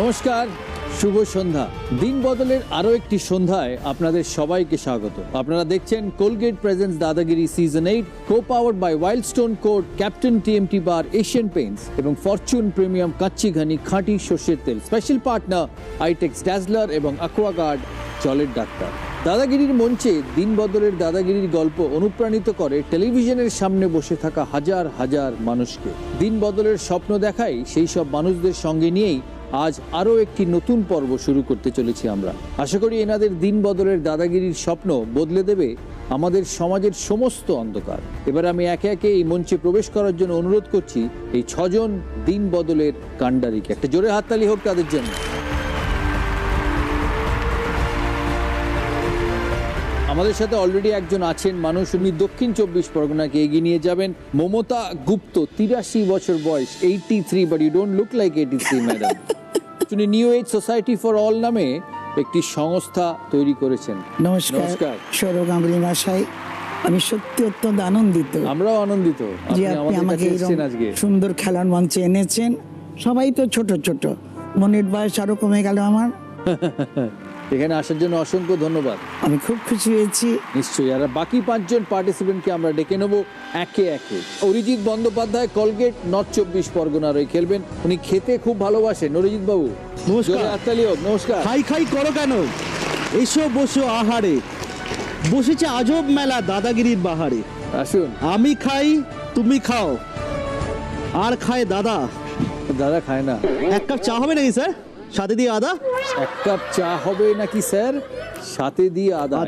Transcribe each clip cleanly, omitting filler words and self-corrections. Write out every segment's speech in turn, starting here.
নমস্কার, শুভ সন্ধ্যা। দিন বদলের আরো একটি সন্ধ্যায় আপনাদের সবাইকে স্বাগত। আপনারা দেখছেন Colgate presents Dadagiri season 8, co-powered by Wildstone Code, Captain TMT bar, Asian Paints এবং ফরচুন প্রিমিয়াম কাচ্চি ঘানি খাঁটি সর্ষের তেল। স্পেশাল পার্টনার আইটেক্স ড্যাজলার এবং অ্যাকোয়াগার্ড জলের ডাক্তার। দাদাগিরির মঞ্চে দিন বদলের দাদাগিরির গল্প অনুপ্রাণিত করে টেলিভিশনের সামনে বসে থাকা হাজার হাজার মানুষকে। দিন বদলের স্বপ্ন দেখাই সেই সব মানুষদের সঙ্গে নিয়েই আজ আরও একটি নতুন পর্ব শুরু করতে চলেছি আমরা। আশা করি এনাদের দিন বদলের দাদাগিরির স্বপ্ন বদলে দেবে আমাদের সমাজের সমস্ত অন্ধকার। এবার আমি একে একে এই মঞ্চে প্রবেশ করার জন্য অনুরোধ করছি এই 6 জন দিন বদলের কাণ্ডারিকে। একটা জোরে হাততালি হোক তাদের জন্য। আমাদের সাথে অলরেডি একজন আছেন মানুষ, উনি দক্ষিণ 24 পরগনাকে এগিয়ে নিয়ে যাবেন। মমতা গুপ্ত, 83 বছর বয়স, 83, but you don't look like 83 madam. তিনি New Age Society for All নামে একটি সংস্থা তৈরি করেছেন। নমস্কার সৌরভ গাঙ্গুলি মশাই, আমি সত্যি অত্যন্ত আনন্দিত। আমরাও আনন্দিত যে আপনি আমাকে সুন্দর খেলার মঞ্চে এনেছেন। সবাই তো ছোট ছোট, মনের বয়স আরো কমে গেল আমার। এখানে আসার জন্য অসংখ্য ধন্যবাদ। আমি খুব খুশি হয়েছি। নিশ্চয়ই। আর বাকি 5 জন পার্টিসিপেন্টকে আমরা ডেকে নেব একে একে। অরিজিৎ বন্দ্যোপাধ্যায় কোলগেট নর্থ 24 পরগনার হয়ে খেলবেন। উনি খেতে খুব ভালোবাসেন। অরিজিৎ বাবু নমস্কার। নমস্কার। খাই খাই করো কেন, এসো বসো আহারে, বসেছে আজব মেলা দাদাগিরির বাহারে। আসুন। আমি খাই, তুমি খাও, আর খায় দাদা। দাদা খায় না। 1 কাপ চা হবে নাকি স্যার, সাথে দিয়ে আদা? 1 কাপ চা হবে নাকি স্যার, সাথে দিয়ে আদা?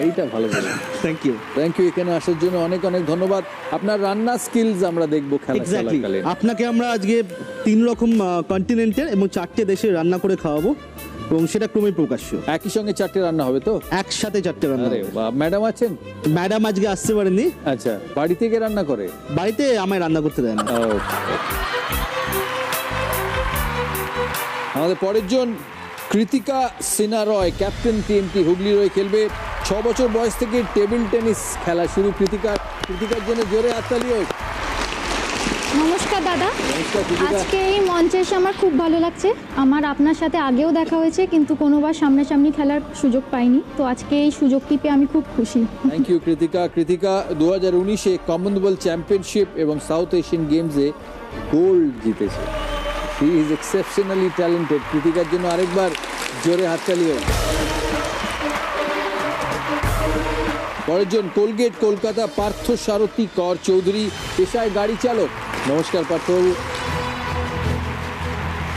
এইটা ভালো বলেন। Thank you. এখানে আসার জন্য অনেক অনেক ধন্যবাদ। আপনার রান্না স্কিলস আমরা দেখবো খেলা চলাকালীন। আপনাকে আমরা আজকে 3 রকম কন্টিনেন্টের এবং 4টে দেশে রান্না করে খাওয়াবো, এবং সেটা ক্রমে প্রকাশ্য। একই সঙ্গে 4টে রান্না হবে তো? একসাথে 4টে রান্না। আরে বাহ। ম্যাডাম আছেন? ম্যাডাম আজকে আসতে পারেননি। আচ্ছা, বাড়ি থেকে রান্না করে? বাড়িতে আমায় রান্না করতে দেয় না। আমাদের পরের জন কৃতিকা সিনহা রয়, ক্যাপ্টেন টিএমটি হুগলি রয়ে খেলবে। 6 বছর বয়স থেকে টেবিল টেনিস খেলা শুরু কৃতিকার জন্য জোরে হাততালি হোক। নমস্কার দাদা, আজকে এই মঞ্চে এসে আমার খুব ভালো লাগছে। আমার আপনার সাথে আগেও দেখা হয়েছে, কিন্তু কোনোবার সামনাসামনি খেলার সুযোগ পাইনি, তো আজকে এই সুযোগটি পেয়ে আমি খুব খুশি। থ্যাংক ইউ কৃতিকা 2019-এ কমনওয়েলথ চ্যাম্পিয়নশিপ এবং সাউথ এশিয়ান গেমসে গোল্ড জিতেছে। He is exceptionally talented. কৃতিকার জন্য আরেকবার জোরে হাততালি হোক। পরের জন কোলগেট কলকাতা পার্থ সারথী কর চৌধুরী, পেশায় গাড়ি চালক। নমস্কার পার্থবাবু।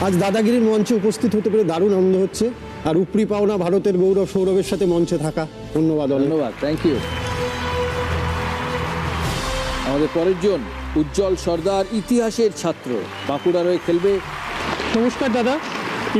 আজ দাদাগিরির মঞ্চে উপস্থিত হতে পেরে দারুণ আনন্দ হচ্ছে, আর উপরি পাওনা ভারতের গৌরব সৌরভের সাথে মঞ্চে থাকা। ধন্যবাদ। Thank you. আমাদের পরের জন উজ্জ্বল সর্দার, ইতিহাসের ছাত্র, বাঁকুড়া রয়ে খেলবে। নমস্কার দাদা,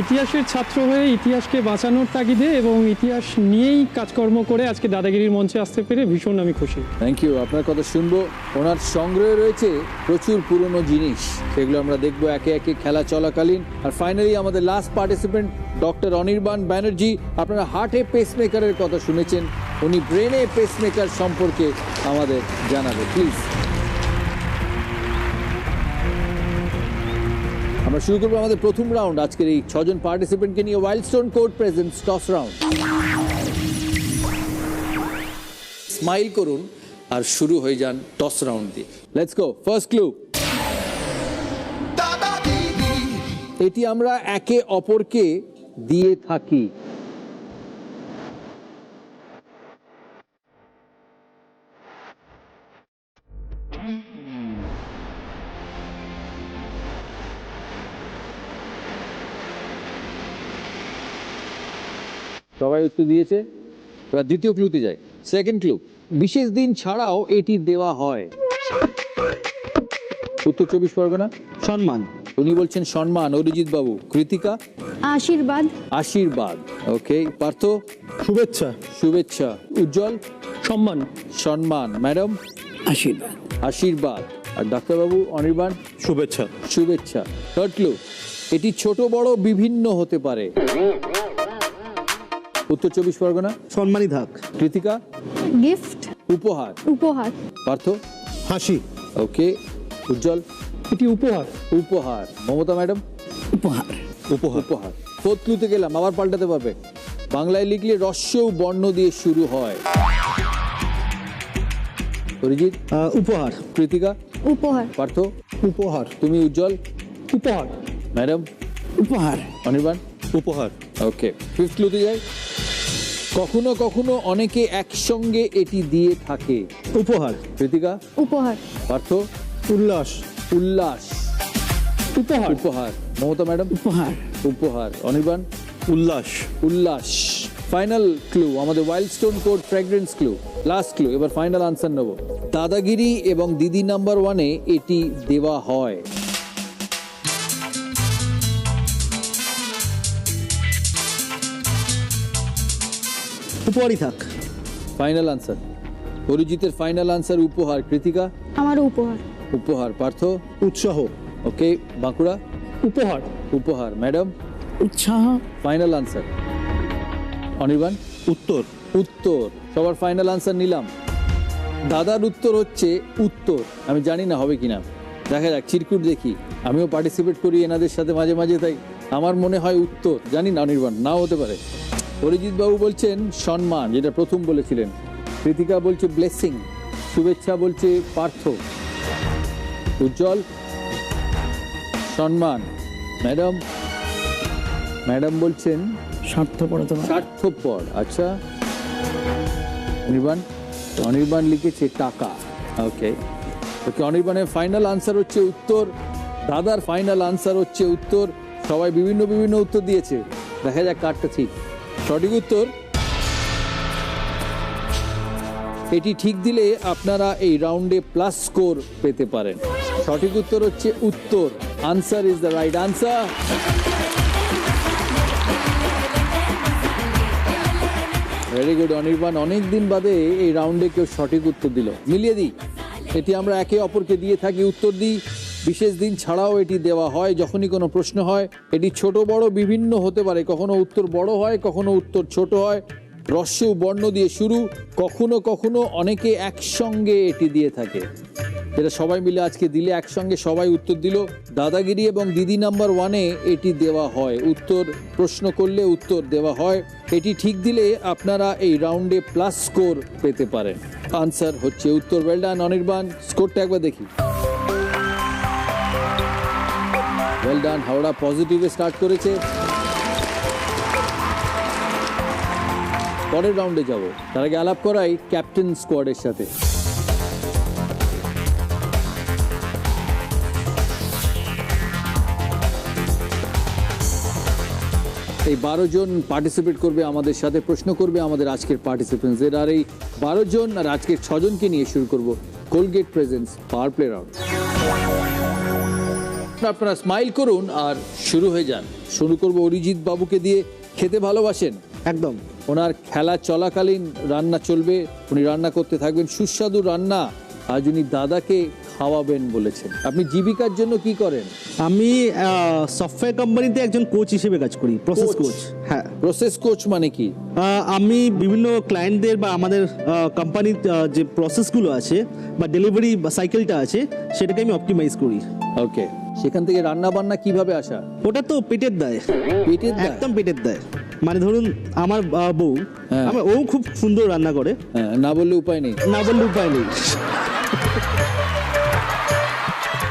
ইতিহাসের ছাত্র হয়ে ইতিহাসকে বাঁচানোর তাগিদে এবং ইতিহাস নিয়েই কাজকর্ম করে আজকে দাদাগিরির মঞ্চে আসতে পেরে ভীষণ আমি খুশি। Thank you. আপনার কথা শুনবো। ওনার সংগ্রহে রয়েছে প্রচুর পুরনো জিনিস, সেগুলো আমরা দেখবো একে একে খেলা চলাকালীন। আর ফাইনালি আমাদের last participant doctor Anirban Banerjee. আপনারা হার্টে পেসমেকারের কথা শুনেছেন, উনি ব্রেনে পেসমেকার সম্পর্কে আমাদের জানাবে। প্লিজ আমরা শুরু করবো আমাদের প্রথম রাউন্ড। আজকের এই 6 জন পার্টিসিপেন্টকে নিয়ে Wildstone Code presents toss round. Smile করুন আর শুরু হয়ে যান টস রাউন্ড দিয়ে। Let's go. First clue. এটি আমরা একে অপরকে দিয়ে থাকি। সবাই উত্তর দিয়েছে। এবার দ্বিতীয় ক্লুতে যাই। Second clue. বিশেষ দিন ছাড়াও এটি দেওয়া হয়। উত্তর 24 পরগনা। সম্মান। উনি বলছেন সম্মান। অরিজিৎ বাবু। কৃতিকা? আশীর্বাদ। ওকে। পার্থ? শুভেচ্ছা। উজ্জ্বল? সম্মান। ম্যাডাম? আশীর্বাদ। আর ডাক্তারবাবু অনির্বাণ? শুভেচ্ছা। Third clue. এটি ছোট বড় বিভিন্ন হতে পারে। উত্তর 24 পরগনা। সম্মানী ধাক। কৃতিকা? গিফট, উপহার। পার্থ? হাসি। ওকে। উজ্জ্বল? এটি উপহার। মমতা ম্যাডাম? উপহার। উপহার। ফোর্থ ক্লুতে গেলাম, আবার পাল্টাতে পারবে। বাংলায় লিখলে রস্যও বর্ণ দিয়ে শুরু হয়। অরিজিৎ, উপহার। কৃতিকা, উপহার। পার্থ, উপহার। তুমি উজ্জ্বল, উপহার। ম্যাডাম, উপহার। অনির্বাণ, উপহার। ওকে। ফিফথ ক্লুতে যাই। কখনো কখনো অনেকে একসঙ্গে এটি দিয়ে থাকে। উপহার। কৃতিকা, উপহার। পার্থ, উল্লাস। উল্লাস, উপহার। উপহার। মমতা ম্যাডাম, উপহার। উপহার। অনির্বাণ, উল্লাস। উল্লাস। ফাইনাল ক্লু আমাদের Wildstone Code fragrance clue, last clue. এবার ফাইনাল আনসার নেব। দাদাগিরি এবং দিদি নাম্বার 1-এ এটি দেওয়া হয়। উপহারই থাক। Final answer. অরিজিতের ফাইনাল আনসার উপহার। কৃতিকা, আমার উপহার। উপহার। পার্থ, উৎসাহ। ওকে। বাঁকুড়া, উপহার। উপহার। ম্যাডাম, উৎসাহ। Final answer. অনির্বাণ, উত্তর। উত্তর। সবার ফাইনাল আনসার নিলাম। দাদার উত্তর হচ্ছে উত্তর। আমি জানি না হবে কিনা, দেখা যাক, চিরকুট দেখি। আমিও পার্টিসিপেট করি এনাদের সাথে মাঝে মাঝে, তাই আমার মনে হয় উত্তর। জানি না, অনির্বাণ নাও হতে পারে। অরিজিৎ বাবু বলছেন সম্মান, যেটা প্রথম বলেছিলেন। কৃতিকা বলছে ব্লেসিং। শুভেচ্ছা বলছে পার্থ। উজ্জ্বল, সম্মান। ম্যাডাম, ম্যাডাম বলছেন স্বার্থপরতা। স্বার্থপর। আচ্ছা, অনির্বাণ, অনির্বাণ লিখেছে টাকা। ওকে ওকে। অনির্বাণের ফাইনাল আনসার হচ্ছে উত্তর, দাদার ফাইনাল আনসার হচ্ছে উত্তর। সবাই বিভিন্ন বিভিন্ন উত্তর দিয়েছে, দেখা যাক কারটা ঠিক। সঠিক উত্তর, এটি ঠিক দিলে আপনারা এই রাউন্ডে প্লাস স্কোর পেতে পারেন। সঠিক উত্তর হচ্ছে উত্তর। Answer is the right answer. Very good Anirban, অনেক দিন বাদে এই রাউন্ডে কেউ সঠিক উত্তর দিল। মিলিয়ে দিই, এটি আমরা একে অপরকে দিয়ে থাকি, উত্তর দিই। বিশেষ দিন ছাড়াও এটি দেওয়া হয়। যখনই কোনো প্রশ্ন হয়, এটি ছোট বড় বিভিন্ন হতে পারে। কখনো উত্তর বড় হয়, কখনো উত্তর ছোট হয়। রস্য বর্ণ দিয়ে শুরু। কখনো কখনো অনেকে একসঙ্গে এটি দিয়ে থাকে, যেটা সবাই মিলে আজকে দিলে একসঙ্গে সবাই উত্তর দিল। দাদাগিরি এবং দিদি নাম্বার 1-এ এটি দেওয়া হয়। উত্তর প্রশ্ন করলে উত্তর দেওয়া হয়। এটি ঠিক দিলে আপনারা এই রাউন্ডে প্লাস স্কোর পেতে পারেন। আনসার হচ্ছে উত্তর। Well done Anirban. স্কোরটা একবার দেখি। Well done. হাওড়া পজিটিভে স্টার্ট করেছে। পরের রাউন্ডে যাব, তার আগে আলাপ করাই ক্যাপ্টেন স্কোয়াডের সাথে। এই 12 জন পার্টিসিপেট করবে আমাদের সাথে, প্রশ্ন করবে আমাদের আজকের পার্টিসিপেন্টসদের। আর এই 12 জন আর আজকের 6 জনকে নিয়ে শুরু করব Colgate presence power play round. আপনারা স্মাইল করুন আর শুরু হয়ে যান। শুরু করব অরিজিৎ বাবুকে দিয়ে। খেতে ভালোবাসেন, একদম। ওনার খেলা চলাকালীন রান্না চলবে, উনি রান্না করতে থাকবেন সুস্বাদু রান্না। আজ উনি দাদাকে খাওয়াবেন বলেছেন। আপনি জীবিকার জন্য কি করেন? আমি সফটওয়্যার কোম্পানিতে একজন কোচ হিসেবে কাজ করি, প্রসেস কোচ। হ্যাঁ। প্রসেস কোচ মানে কি? আমি বিভিন্ন ক্লায়েন্টদের বা আমাদের কোম্পানির যে প্রসেসগুলো আছে বা ডেলিভারি বা সাইকেলটা আছে, সেটাকে আমি অপটিমাইজ করি। ওকে। সেখান থেকে রান্না বান্না কিভাবে আসা? ওটা তো পেটের দায়। পেটের দায়? একদম পেটের দায়। মানে ধরুন আমার বউ, হ্যাঁ। ও খুব সুন্দর রান্না করে, হ্যাঁ, না বললে উপায় নেই। না বললে উপায় নেই।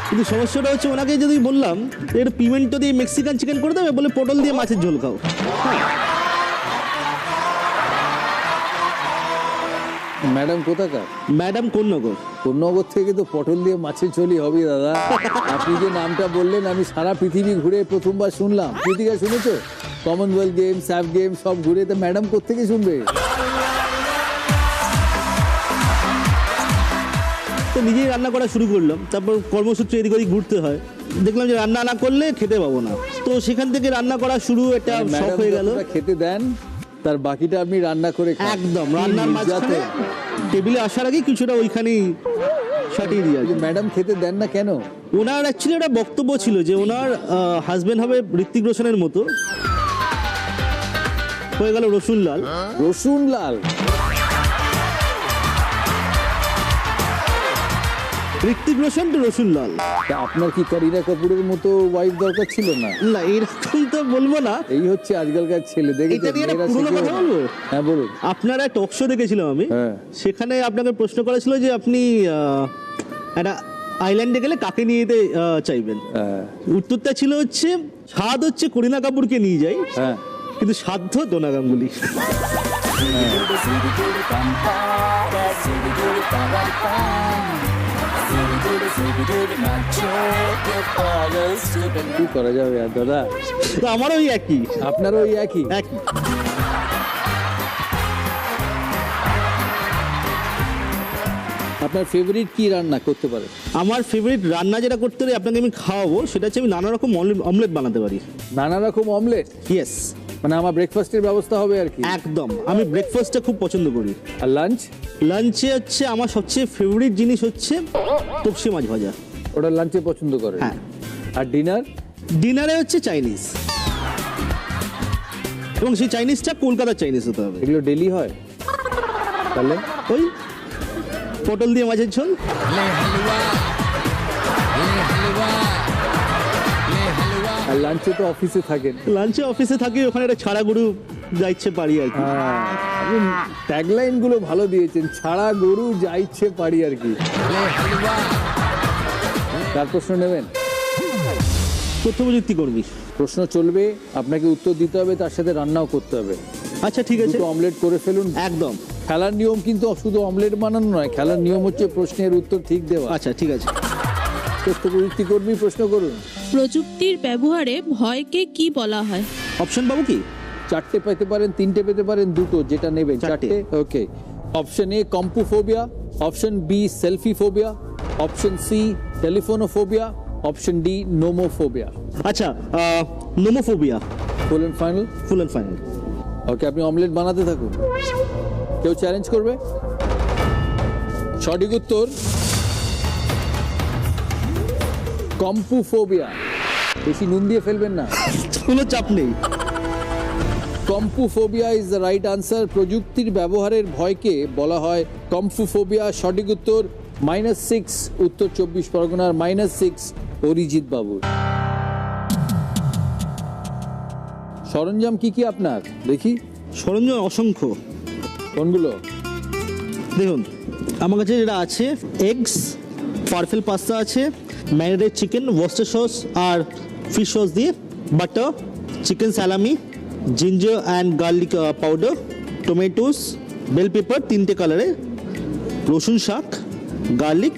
কিন্তু সমস্যাটা হচ্ছে, ওনাকে যদি বললাম এর পিমেন্টো দিয়ে মেক্সিকান চিকেন করে দেবে, বলে পটল দিয়ে মাছের ঝোল খাও। ম্যাডাম কোথাকার? ম্যাডাম কোন্নগর। কোন্নগর থেকে তো পটল দিয়ে মাছের ঝোলই হবে দাদা। আপনি যে নামটা বললেন, আমি সারা পৃথিবী ঘুরে প্রথমবার শুনলাম। কৃতিকা শুনেছো? কমনওয়েলথ গেম, স্যাফ গেম সব ঘুরে, তো ম্যাডাম কোত্থেকে শুনবে? তো নিজেই রান্না করা শুরু করলাম। তারপর কর্মসূত্রে এদিক ওদিক ঘুরতে হয়, দেখলাম যে রান্না না করলে খেতে পাবো না। তো সেখান থেকে রান্না করা শুরু, একটা শখ ম্যাডাম হয়ে গেল। যতটা খেতে দেন, তার বাকিটা আপনি রান্না করে খান। একদম কি রান্নার মাঝখানে নির্যাতন। টেবিলে আসার আগে কিছুটা ওইখানেই সাটিয়ে দিয়ে কিন্তু ম্যাডাম খেতে দেন না কেন? ওনার অ্যাকচুয়ালি একটা বক্তব্য ছিল যে ওনার হাজবেন্ড হবে ঋত্বিক রোশনের মতো। হয়ে গেল রসুন লাল। রসুন লাল? ঋত্বিক রোশন টু রসুন লাল। তা আপনার কি করিনা কাপুরের মতো ওয়াইফ দরকার ছিল না? না এরকম তো বলবো না। এই হচ্ছে আজকালকার ছেলে, দেখেছেন? এটা নিয়ে একটা মেয়েরা পুরনো শিখেও কথা না। বলবো? হ্যাঁ বলুন। আপনারা টক শো দেখেছিলাম আমি, হ্যাঁ। সেখানে আপনাকে প্রশ্ন করা ছিল যে আপনি একটা আইল্যান্ডে গেলে কাকে নিয়ে যেতে চাইবেন। হ্যাঁ উত্তরটা ছিল হচ্ছে স্বাদ হচ্ছে করিনা কাপুরকে নিয়ে যাই, হ্যাঁ কিন্তু সাধ্য ডোনা গাঙ্গুলি। কি করা যাবে আর দাদা, তো আমারও ওই একই আপনারও ওই একই। একই। আপনার ফেভারিট কি রান্না করতে পারে? আমার ফেভারিট রান্না যেটা করতে পারি আপনাকে আমি খাওয়াবো, সেটা হচ্ছে আমি নানা রকম অমলেট বানাতে পারি। নানা রকম অমলেট? ইয়েস, মানে আমার ব্রেকফাস্টের ব্যবস্থা হবে আর কি। একদম। আমি ব্রেকফাস্টটা খুব পছন্দ করি। আর লাঞ্চ? লাঞ্চে হচ্ছে আমার সবচেয়ে ফেভারিট জিনিস হচ্ছে তপসি মাছ ভাজা। ওটা লাঞ্চে পছন্দ করে? হ্যাঁ। আর ডিনার? ডিনারে হচ্ছে চাইনিজ, এবং সেই চাইনিজটা কলকাতার চাইনিজ হতে হবে। এগুলো ডেলি হয়? তাহলে ওই পটল দিয়ে মাছের ঝোল। আর লাঞ্চে তো অফিসে থাকেন। লাঞ্চে অফিসে থাকি, ওখানে একটা ছাড়া গরু যা ইচ্ছে পারি আর কি। হ্যাঁ, আপনি ট্যাগলাইন গুলো ভালো দিয়েছেন, ছাড়া গরু যা ইচ্ছে পারি আর কি। তার প্রশ্ন নেবেন? তথ্য প্রযুক্তি কর্মী। প্রশ্ন চলবে, আপনাকে উত্তর দিতে হবে, তার সাথে রান্নাও করতে হবে। আচ্ছা ঠিক আছে, দুটো অমলেট করে ফেলুন। একদম। খেলার নিয়ম কিন্তু শুধু অমলেট বানানো নয়, খেলার নিয়ম হচ্ছে প্রশ্নের উত্তর ঠিক দেওয়া। আচ্ছা ঠিক আছে। তথ্য প্রযুক্তি কর্মী, প্রশ্ন করুন। প্রযুক্তির ব্যবহারে ভয়কে কি বলা হয়? অপশন পাবো কি? চারটে পেতে পারেন, তিনটে পেতে পারেন, দুটো যেটা নেবেন। চারটে। চারটে, okay. Option A compuphobia, option B selfie phobia, option C telephonophobia, option D nomophobia. আচ্ছা, nomophobia. Full and final? Full and final. Okay, আপনি অমলেট বানাতে থাকুন। কেউ চ্যালেঞ্জ করবে? সঠিক উত্তর কম্পুফোবিয়া। বেশি নুন দিয়ে ফেলবেন না। কোনো চাপ নেই। কম্পুফোবিয়া ইজ দ্য রাইট আনসার। প্রযুক্তির ব্যবহারের ভয়কে বলা হয় কম্পুফোবিয়া। সঠিক উত্তর -6, উত্তর 24 পরগনার -6 অরিজিৎ বাবুর। সরঞ্জাম কি কি আপনার দেখি? সরঞ্জাম অসংখ্য। কোনগুলো? দেখুন আমার কাছে যেটা আছে, এগস, পারফেল পাস্তা আছে, ম্যারিনেটেড চিকেন, ওয়েস্টার সস আর ফিশ সস দিয়ে, butter, chicken salami, ginger and garlic powder, tomatoes, bell pepper 3টে কালারে, রসুন শাক, গার্লিক,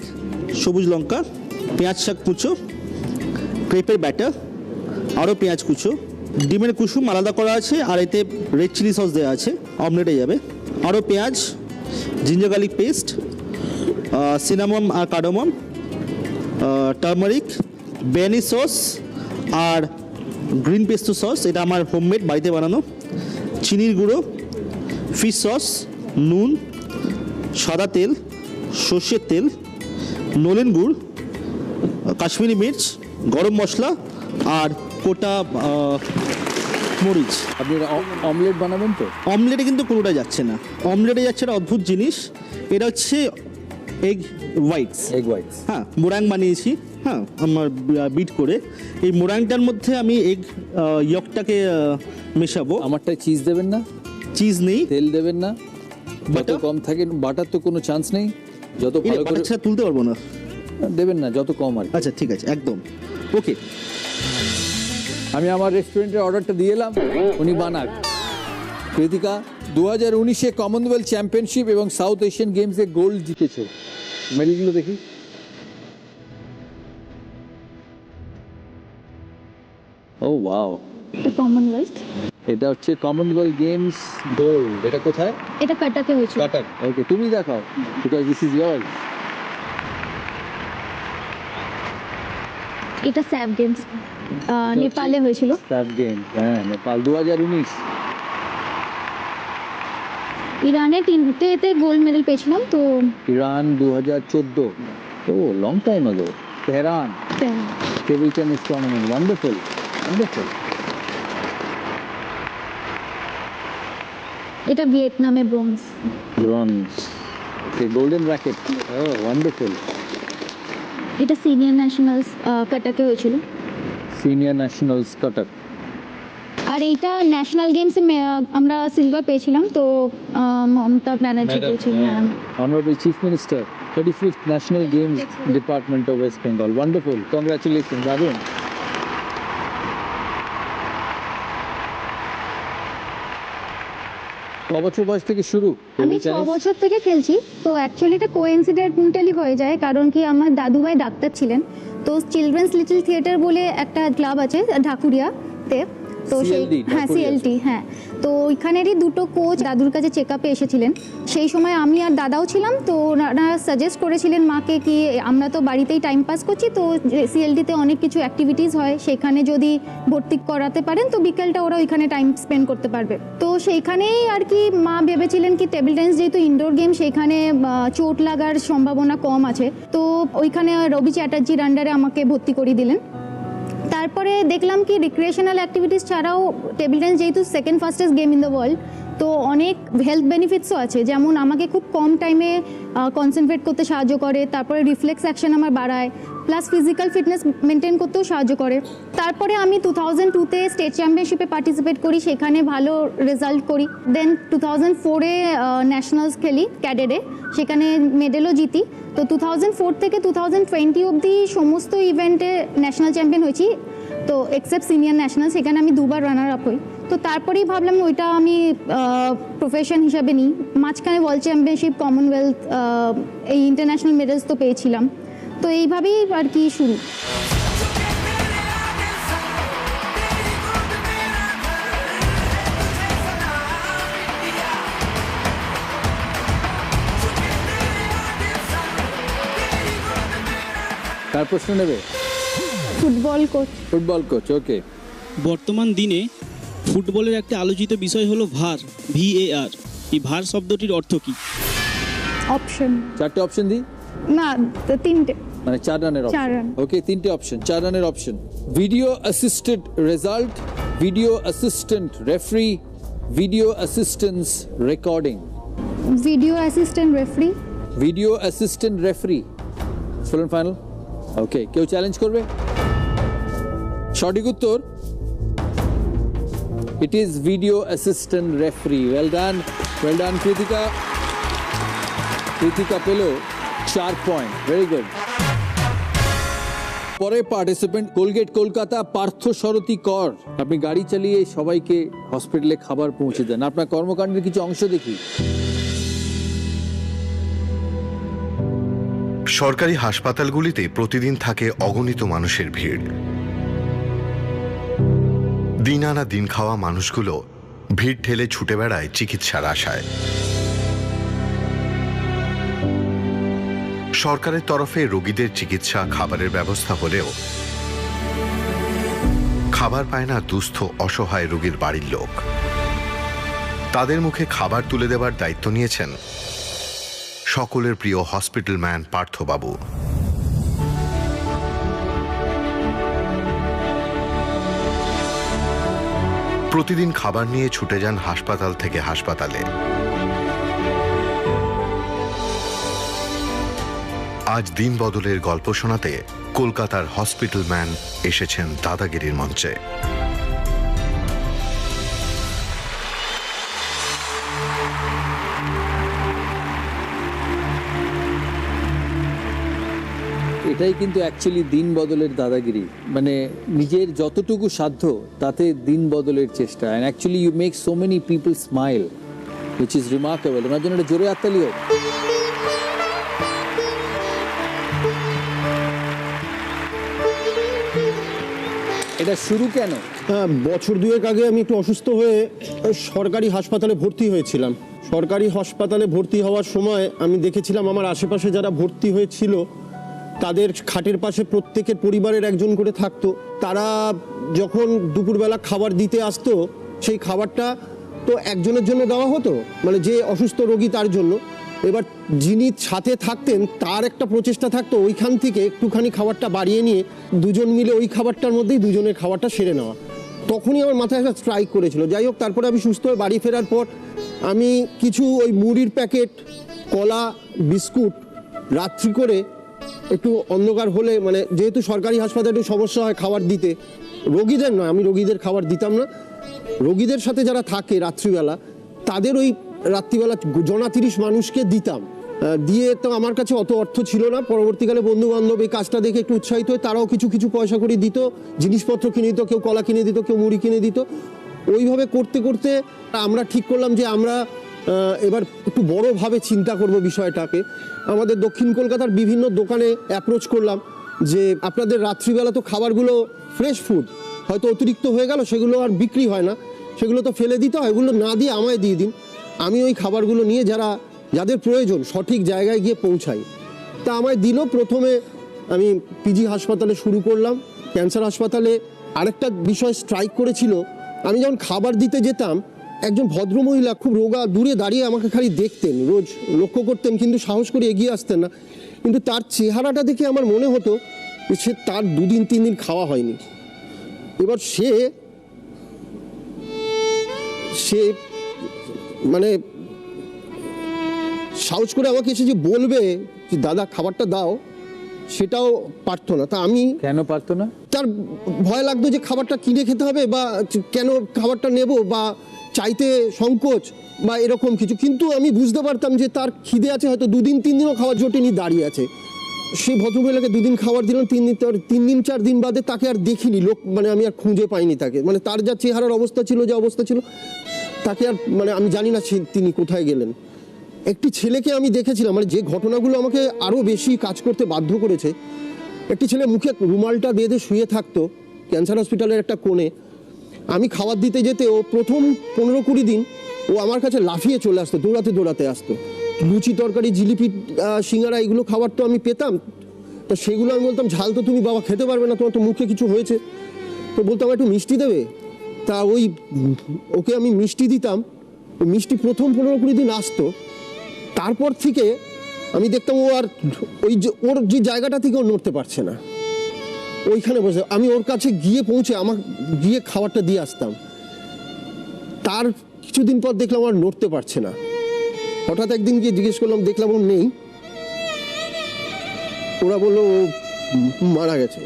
সবুজ লঙ্কা, পেঁয়াজ শাক কুচো, ক্রেপের ব্যাটার, আরও পেঁয়াজ কুচো, ডিমের কুসুম আলাদা করা আছে, আর এতে রেড চিলি সস দেওয়া আছে, অমলেটে যাবে, আরও পেঁয়াজ, জিঞ্জার গার্লিক পেস্ট, সিনামন আর কার্ডামম, টার্মারিক, বেনি সস আর গ্রিন পেস্টো সস, এটা আমার হোমমেড বাড়িতে বানানো, চিনির গুঁড়ো, ফিশ সস, নুন, সাদা তেল, সর্ষের তেল, নলেন গুড়, কাশ্মীরি মির্চ, গরম মশলা আর কোটা মরিচ। আপনি অমলেট বানাবেন তো? অমলেটে কিন্তু কোনোটা যাচ্ছে না। অমলেটে যাচ্ছে একটা অদ্ভুত জিনিস, এটা হচ্ছে এগ হোয়াইটস। Egg whites. হ্যাঁ, মোরাং বানিয়েছি। হ্যাঁ, আমার বিট করে এই মোরাংটার মধ্যে আমি এগ ইয়কটাকে মেশাবো। আমারটায় চিজ দেবেন না? চিজ নেই। তেল দেবেন না? যত Butter? কম থাকে বাটার তো কোনো চান্স নেই। যত ভালো করে বাটার ছাড়া তুলতে পারবো না। দেবেন না, যত কম আর কি। আচ্ছা ঠিক আছে, একদম ওকে। আমি আমার রেস্টুরেন্টের অর্ডারটা দিয়ে এলাম, উনি বানাক। কৃতিকা 2019-এ কমনওয়েলথ চ্যাম্পিয়নশিপ এবং সাউথ এশিয়ান গেমসে গোল্ড জিতেছে। মেডেলগুলো দেখি। ও ওয়াও, এটা কমনওয়েলথ। এটা হচ্ছে কমনওয়েলথ গেমস গোল্ড। এটা কোথায়? এটা কাটাতে হয়েছিল। কাটার। ওকে, তুমি দেখাও, বিকজ দিস ইজ ইয়ার্স। এটা স্যাফ গেমস নেপালে হয়েছিল। স্যাফ গেম, হ্যাঁ, নেপাল 2019। ইরানে 3টেতে গোল্ড মেডেল পেয়েছিলাম। তো ইরান 2014। ও লং টাইম আগো। Tehran table tennis tournament. Wonderful, wonderful. এটা ভিয়েতনামে ব্রোঞ্জ। ব্রোঞ্জ। ওকে, গোল্ডেন র্যাকেট। ও ওয়ান্ডারফুল। এটা সিনিয়র ন্যাশনালস কাটাকে হয়েছিল। Senior nationals Cuttack. আর এইটা ন্যাশনাল গেমসে আমরা সিলভার পেয়েছিলাম, তো মমতা ব্যানার্জি পেয়েছিলেন। Honorable Chief Minister, 35th National Games Department of West Bengal. Wonderful. Congratulations, দারুণ। ক বছর বয়স থেকে শুরু? আমি 6 বছর থেকে খেলছি। তো অ্যাকচুয়ালি এটা কোইন্সিডেন্টালি হয়ে যায়, কারণ কি আমার দাদুভাই ডাক্তার ছিলেন। তো চিলড্রেন্স লিটল থিয়েটার বলে একটা ক্লাব আছে ঢাকুরিয়াতে, তো সেই CLD, হ্যাঁ ঢাকুরিয়া। সিএলটি, হ্যাঁ। তো ওইখানেরই দুটো কোচ দাদুর কাছে চেক আপে এসেছিলেন। সেই সময় আমি আর দাদাও ছিলাম, তো ওনারা সাজেস্ট করেছিলেন মাকে কি আমরা তো বাড়িতেই টাইম পাস করছি, তো সিএলডিতে অনেক কিছু অ্যাক্টিভিটিস হয়, সেখানে যদি ভর্তি করাতে পারেন তো বিকেলটা ওরা ওইখানে টাইম স্পেন্ড করতে পারবে। তো সেইখানেই আর কি মা ভেবেছিলেন কি টেবিল টেনিস যেহেতু ইনডোর গেম, সেইখানে চোট লাগার সম্ভাবনা কম আছে, তো ওইখানে রবি চ্যাটার্জির আন্ডারে আমাকে ভর্তি করিয়ে দিলেন। তারপরে দেখলাম কি রিক্রিয়েশনাল অ্যাক্টিভিটিস ছাড়াও টেবিল টেনিস যেহেতু second fastest game in the world, তো অনেক হেলথ বেনিফিটসও আছে, যেমন আমাকে খুব কম টাইমে কনসেন্ট্রেট করতে সাহায্য করে, তারপরে রিফ্লেক্স অ্যাকশন আমার বাড়ায়, প্লাস ফিজিক্যাল ফিটনেস মেনটেন করতেও সাহায্য করে। তারপরে আমি 2002-তে স্টেট চ্যাম্পিয়নশিপে পার্টিসিপেট করি, সেখানে ভালো রেজাল্ট করি। দেন 2004-এ ন্যাশনালস খেলি ক্যাডেটে, সেখানে মেডেলও জিতি। তো 2004 থেকে 2020 অবধি সমস্ত ইভেন্টে ন্যাশনাল চ্যাম্পিয়ন হয়েছি, তো এক্সেপ্ট সিনিয়র ন্যাশনাল, সেখানে আমি 2বার রানার আপ হই। তো তারপরেই ভাবলাম ওইটা আমি প্রফেশন হিসাবে নিই। মাঝখানে ওয়ার্ল্ড চ্যাম্পিয়নশিপ, কমনওয়েলথ, এই ইন্টারন্যাশনাল মেডেলস তো পেয়েছিলাম। তো এইভাবেই আর কি শুরু। কার প্রশ্ন নেবে? Football coach. ফুটবল কোচ, ওকে। বর্তমান দিনে ফুটবলের একটা আলোচিত বিষয় হলো ভার, VAR। এই ভার শব্দটির অর্থ কি? অপশন 4টে অপশন দিই, না 3টে, মানে 4 রানের 4 রান। ওকে, 3টে অপশন, 4 রানের option. Video assisted result, video assistant referee, video assistance recording. Video assistant referee. Video assistant referee, full and final. Okay, কেউ চ্যালেঞ্জ করবে? সঠিক উত্তর, it is video assistant referee. Well done, well done Kritika. Kritika পেল 4 point, very good. পরে participant Colgate Kolkata, Partha Sarathi Kar. আপনি গাড়ি চালিয়ে সবাইকে হসপিটালে খাবার পৌঁছে দেন, আপনার কর্মকাণ্ডের কিছু অংশ দেখি। সরকারি হাসপাতালগুলিতে প্রতিদিন থাকে অগণিত মানুষের ভিড়। দিন আনা দিন খাওয়া মানুষগুলো ভিড় ঠেলে ছুটে বেড়ায় চিকিৎসার আশায়। সরকারের তরফে রোগীদের চিকিৎসা, খাবারের ব্যবস্থা হলেও খাবার পায় না দুস্থ অসহায় রোগীর বাড়ির লোক। তাদের মুখে খাবার তুলে দেবার দায়িত্ব নিয়েছেন সকলের প্রিয় হসপিটাল ম্যান পার্থবাবু। প্রতিদিন খাবার নিয়ে ছুটে যান হাসপাতাল থেকে হাসপাতালে। আজ দিন বদলের গল্প শোনাতে কলকাতার হসপিটাল ম্যান এসেছেন দাদাগিরির মঞ্চে। এটাই কিন্তু অ্যাকচুয়ালি দিন বদলের দাদাগিরি, মানে নিজের যতটুকু সাধ্য তাতে দিন বদলের চেষ্টা। And actually you make so many people smile, which is remarkable. ওনার জন্য একটা জোরে হাততালি হোক। এটা শুরু কেন? বছর 2 আগে আমি একটু অসুস্থ হয়ে সরকারি হাসপাতালে ভর্তি হয়েছিলাম। সরকারি হাসপাতালে ভর্তি হওয়ার সময় আমি দেখেছিলাম আমার আশেপাশে যারা ভর্তি হয়েছিল তাদের খাটের পাশে প্রত্যেকের পরিবারের একজন করে থাকতো। তারা যখন দুপুরবেলা খাবার দিতে আসতো, সেই খাবারটা তো একজনের জন্য দেওয়া হতো, মানে যে অসুস্থ রোগী তার জন্য। এবার যিনি সাথে থাকতেন তার একটা প্রচেষ্টা থাকতো ওইখান থেকে একটুখানি খাবারটা বাড়িয়ে নিয়ে দুজন মিলে ওই খাবারটার মধ্যেই দুজনের খাবারটা সেরে নেওয়া। তখনই আমার মাথায় একটা স্ট্রাইক করেছিল। যাই হোক, তারপরে আমি সুস্থ হয়ে বাড়ি ফেরার পর আমি কিছু ওই মুড়ির প্যাকেট, কলা, বিস্কুট রাত্রি করে একটু অন্ধকার হলে, মানে যেহেতু সরকারি হাসপাতালে একটু সমস্যা হয় খাবার দিতে, রোগীদের নয়, আমি রোগীদের খাবার দিতাম না, রোগীদের সাথে যারা থাকে রাত্রিবেলা তাদের ওই রাত্রিবেলা জনা 30 মানুষকে দিতাম। দিয়ে তো আমার কাছে অত অর্থ ছিল না। পরবর্তীকালে বন্ধু বান্ধব এই কাজটা দেখে একটু উৎসাহিত হয়ে তারাও কিছু কিছু পয়সা করে দিত, জিনিসপত্র কিনে দিত, কেউ কলা কিনে দিত, কেউ মুড়ি কিনে দিত। ওইভাবে করতে করতে আমরা ঠিক করলাম যে আমরা এবার একটু বড়োভাবে চিন্তা করব বিষয়টাকে। আমাদের দক্ষিণ কলকাতার বিভিন্ন দোকানে অ্যাপ্রোচ করলাম যে আপনাদের রাত্রিবেলা তো খাবারগুলো ফ্রেশ ফুড হয়তো অতিরিক্ত হয়ে গেল, সেগুলো আর বিক্রি হয় না, সেগুলো তো ফেলে দিতে হয়, এগুলো না দিয়ে আমায় দিয়ে দিন, আমি ওই খাবারগুলো নিয়ে যাদের প্রয়োজন সঠিক জায়গায় গিয়ে পৌঁছাই। তা আমায় দিল। প্রথমে আমি পিজি হাসপাতালে শুরু করলাম। ক্যান্সার হাসপাতালে আরেকটা বিষয় স্ট্রাইক করেছিল, আমি যখন খাবার দিতে যেতাম একজন ভদ্রমহিলা খুব রোগা দূরে দাঁড়িয়ে আমাকে খালি দেখতেন, রোজ লক্ষ্য করতেন, কিন্তু সাহস করে এগিয়ে আসতেন না। কিন্তু তার চেহারাটা দেখে আমার মনে হতো যে তার 2 দিন 3 দিন খাওয়া হয়নি। এবার সে মানে সাহস করে আমাকে এসে যে বলবে যে দাদা খাবারটা দাও, সেটাও পারতো না। তা আমি কেন পারতো না? তার ভয় লাগতো যে খাবারটা কিনে খেতে হবে, বা কেন খাবারটা নেব, বা চাইতে সংকোচ বা এরকম কিছু। কিন্তু আমি বুঝতে পারতাম যে তার খিদে আছে, হয়তো 2 দিন 3 দিনও খাবার জোটেনি, দাঁড়িয়ে আছে। সেই ভদ্রমহিলাকে 2 দিন খাবার দিলাম, 3 দিন 4 দিন বাদে তাকে আর দেখিনি, মানে আমি আর খুঁজে পাইনি তাকে। মানে তার যা চেহারার অবস্থা ছিল, যে অবস্থা ছিল, তাকে আর মানে আমি জানি না তিনি কোথায় গেলেন। একটি ছেলেকে আমি দেখেছিলাম, মানে যে ঘটনাগুলো আমাকে আরও বেশি কাজ করতে বাধ্য করেছে। একটি ছেলে মুখে রুমালটা বেঁধে শুয়ে থাকতো ক্যান্সার হসপিটালের একটা কোণে। আমি খাবার দিতে যেতে ও প্রথম 15-20 দিন ও আমার কাছে লাফিয়ে চলে আসতো, দৌড়াতে আসতো। লুচি তরকারি, জিলিপি, সিঙ্গারা, এগুলো খাবার তো আমি পেতাম। তো সেগুলো আমি বলতাম ঝাল তো তুমি বাবা খেতে পারবে না, তোমার তো মুখে কিছু হয়েছে। তো বলতাম একটু মিষ্টি দেবে। তা ওকে আমি মিষ্টি দিতাম। মিষ্টি প্রথম 15-20 দিন আসতো। তারপর থেকে আমি দেখতাম ও আর ওর যে জায়গাটা থেকে ও নড়তে পারছে না, ওইখানে বসে আমি ওর কাছে পৌঁছে গিয়ে খাবারটা দিয়ে আসতাম। তার কিছুদিন পর দেখলাম আর নড়তে পারছে না। হঠাৎ একদিন গিয়ে জিজ্ঞেস করলাম, দেখলাম ও নেই। ওরা বললো ও মারা গেছে।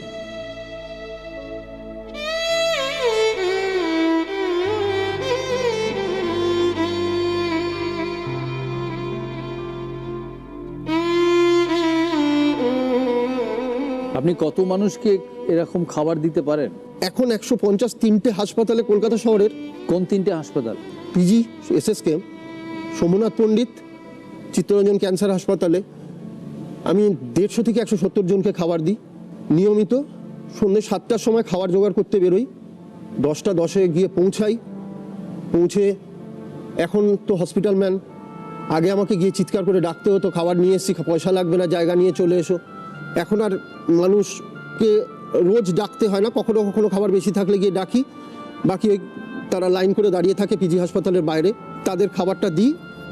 আপনি কত মানুষকে এরকম খাবার দিতে পারেন? এখন 153টে হাসপাতালে কলকাতা শহরের। কোন 3টে হাসপাতাল? পিজি SSK, সোমনাথ পণ্ডিত, চিত্তরঞ্জন ক্যান্সার হাসপাতালে আমি 150 থেকে 170 জনকে খাবার দিই নিয়মিত। সন্ধ্যে 7টার সময় খাবার জোগাড় করতে বেরোই, 10টা 10-এ গিয়ে পৌঁছে এখন তো হসপিটাল ম্যান, আগে আমাকে গিয়ে চিৎকার করে ডাকতে হতো, খাবার নিয়ে এসেছি, পয়সা লাগবে না, জায়গা নিয়ে চলে এসো। এখন আর মানুষকে রোজ ডাকতে হয় না, কখনো কখনো খাবার বেশি থাকলে গিয়ে ডাকি। বাকি তারা লাইন করে দাঁড়িয়ে থাকে পিজি হাসপাতালের বাইরে, তাদের খাবারটা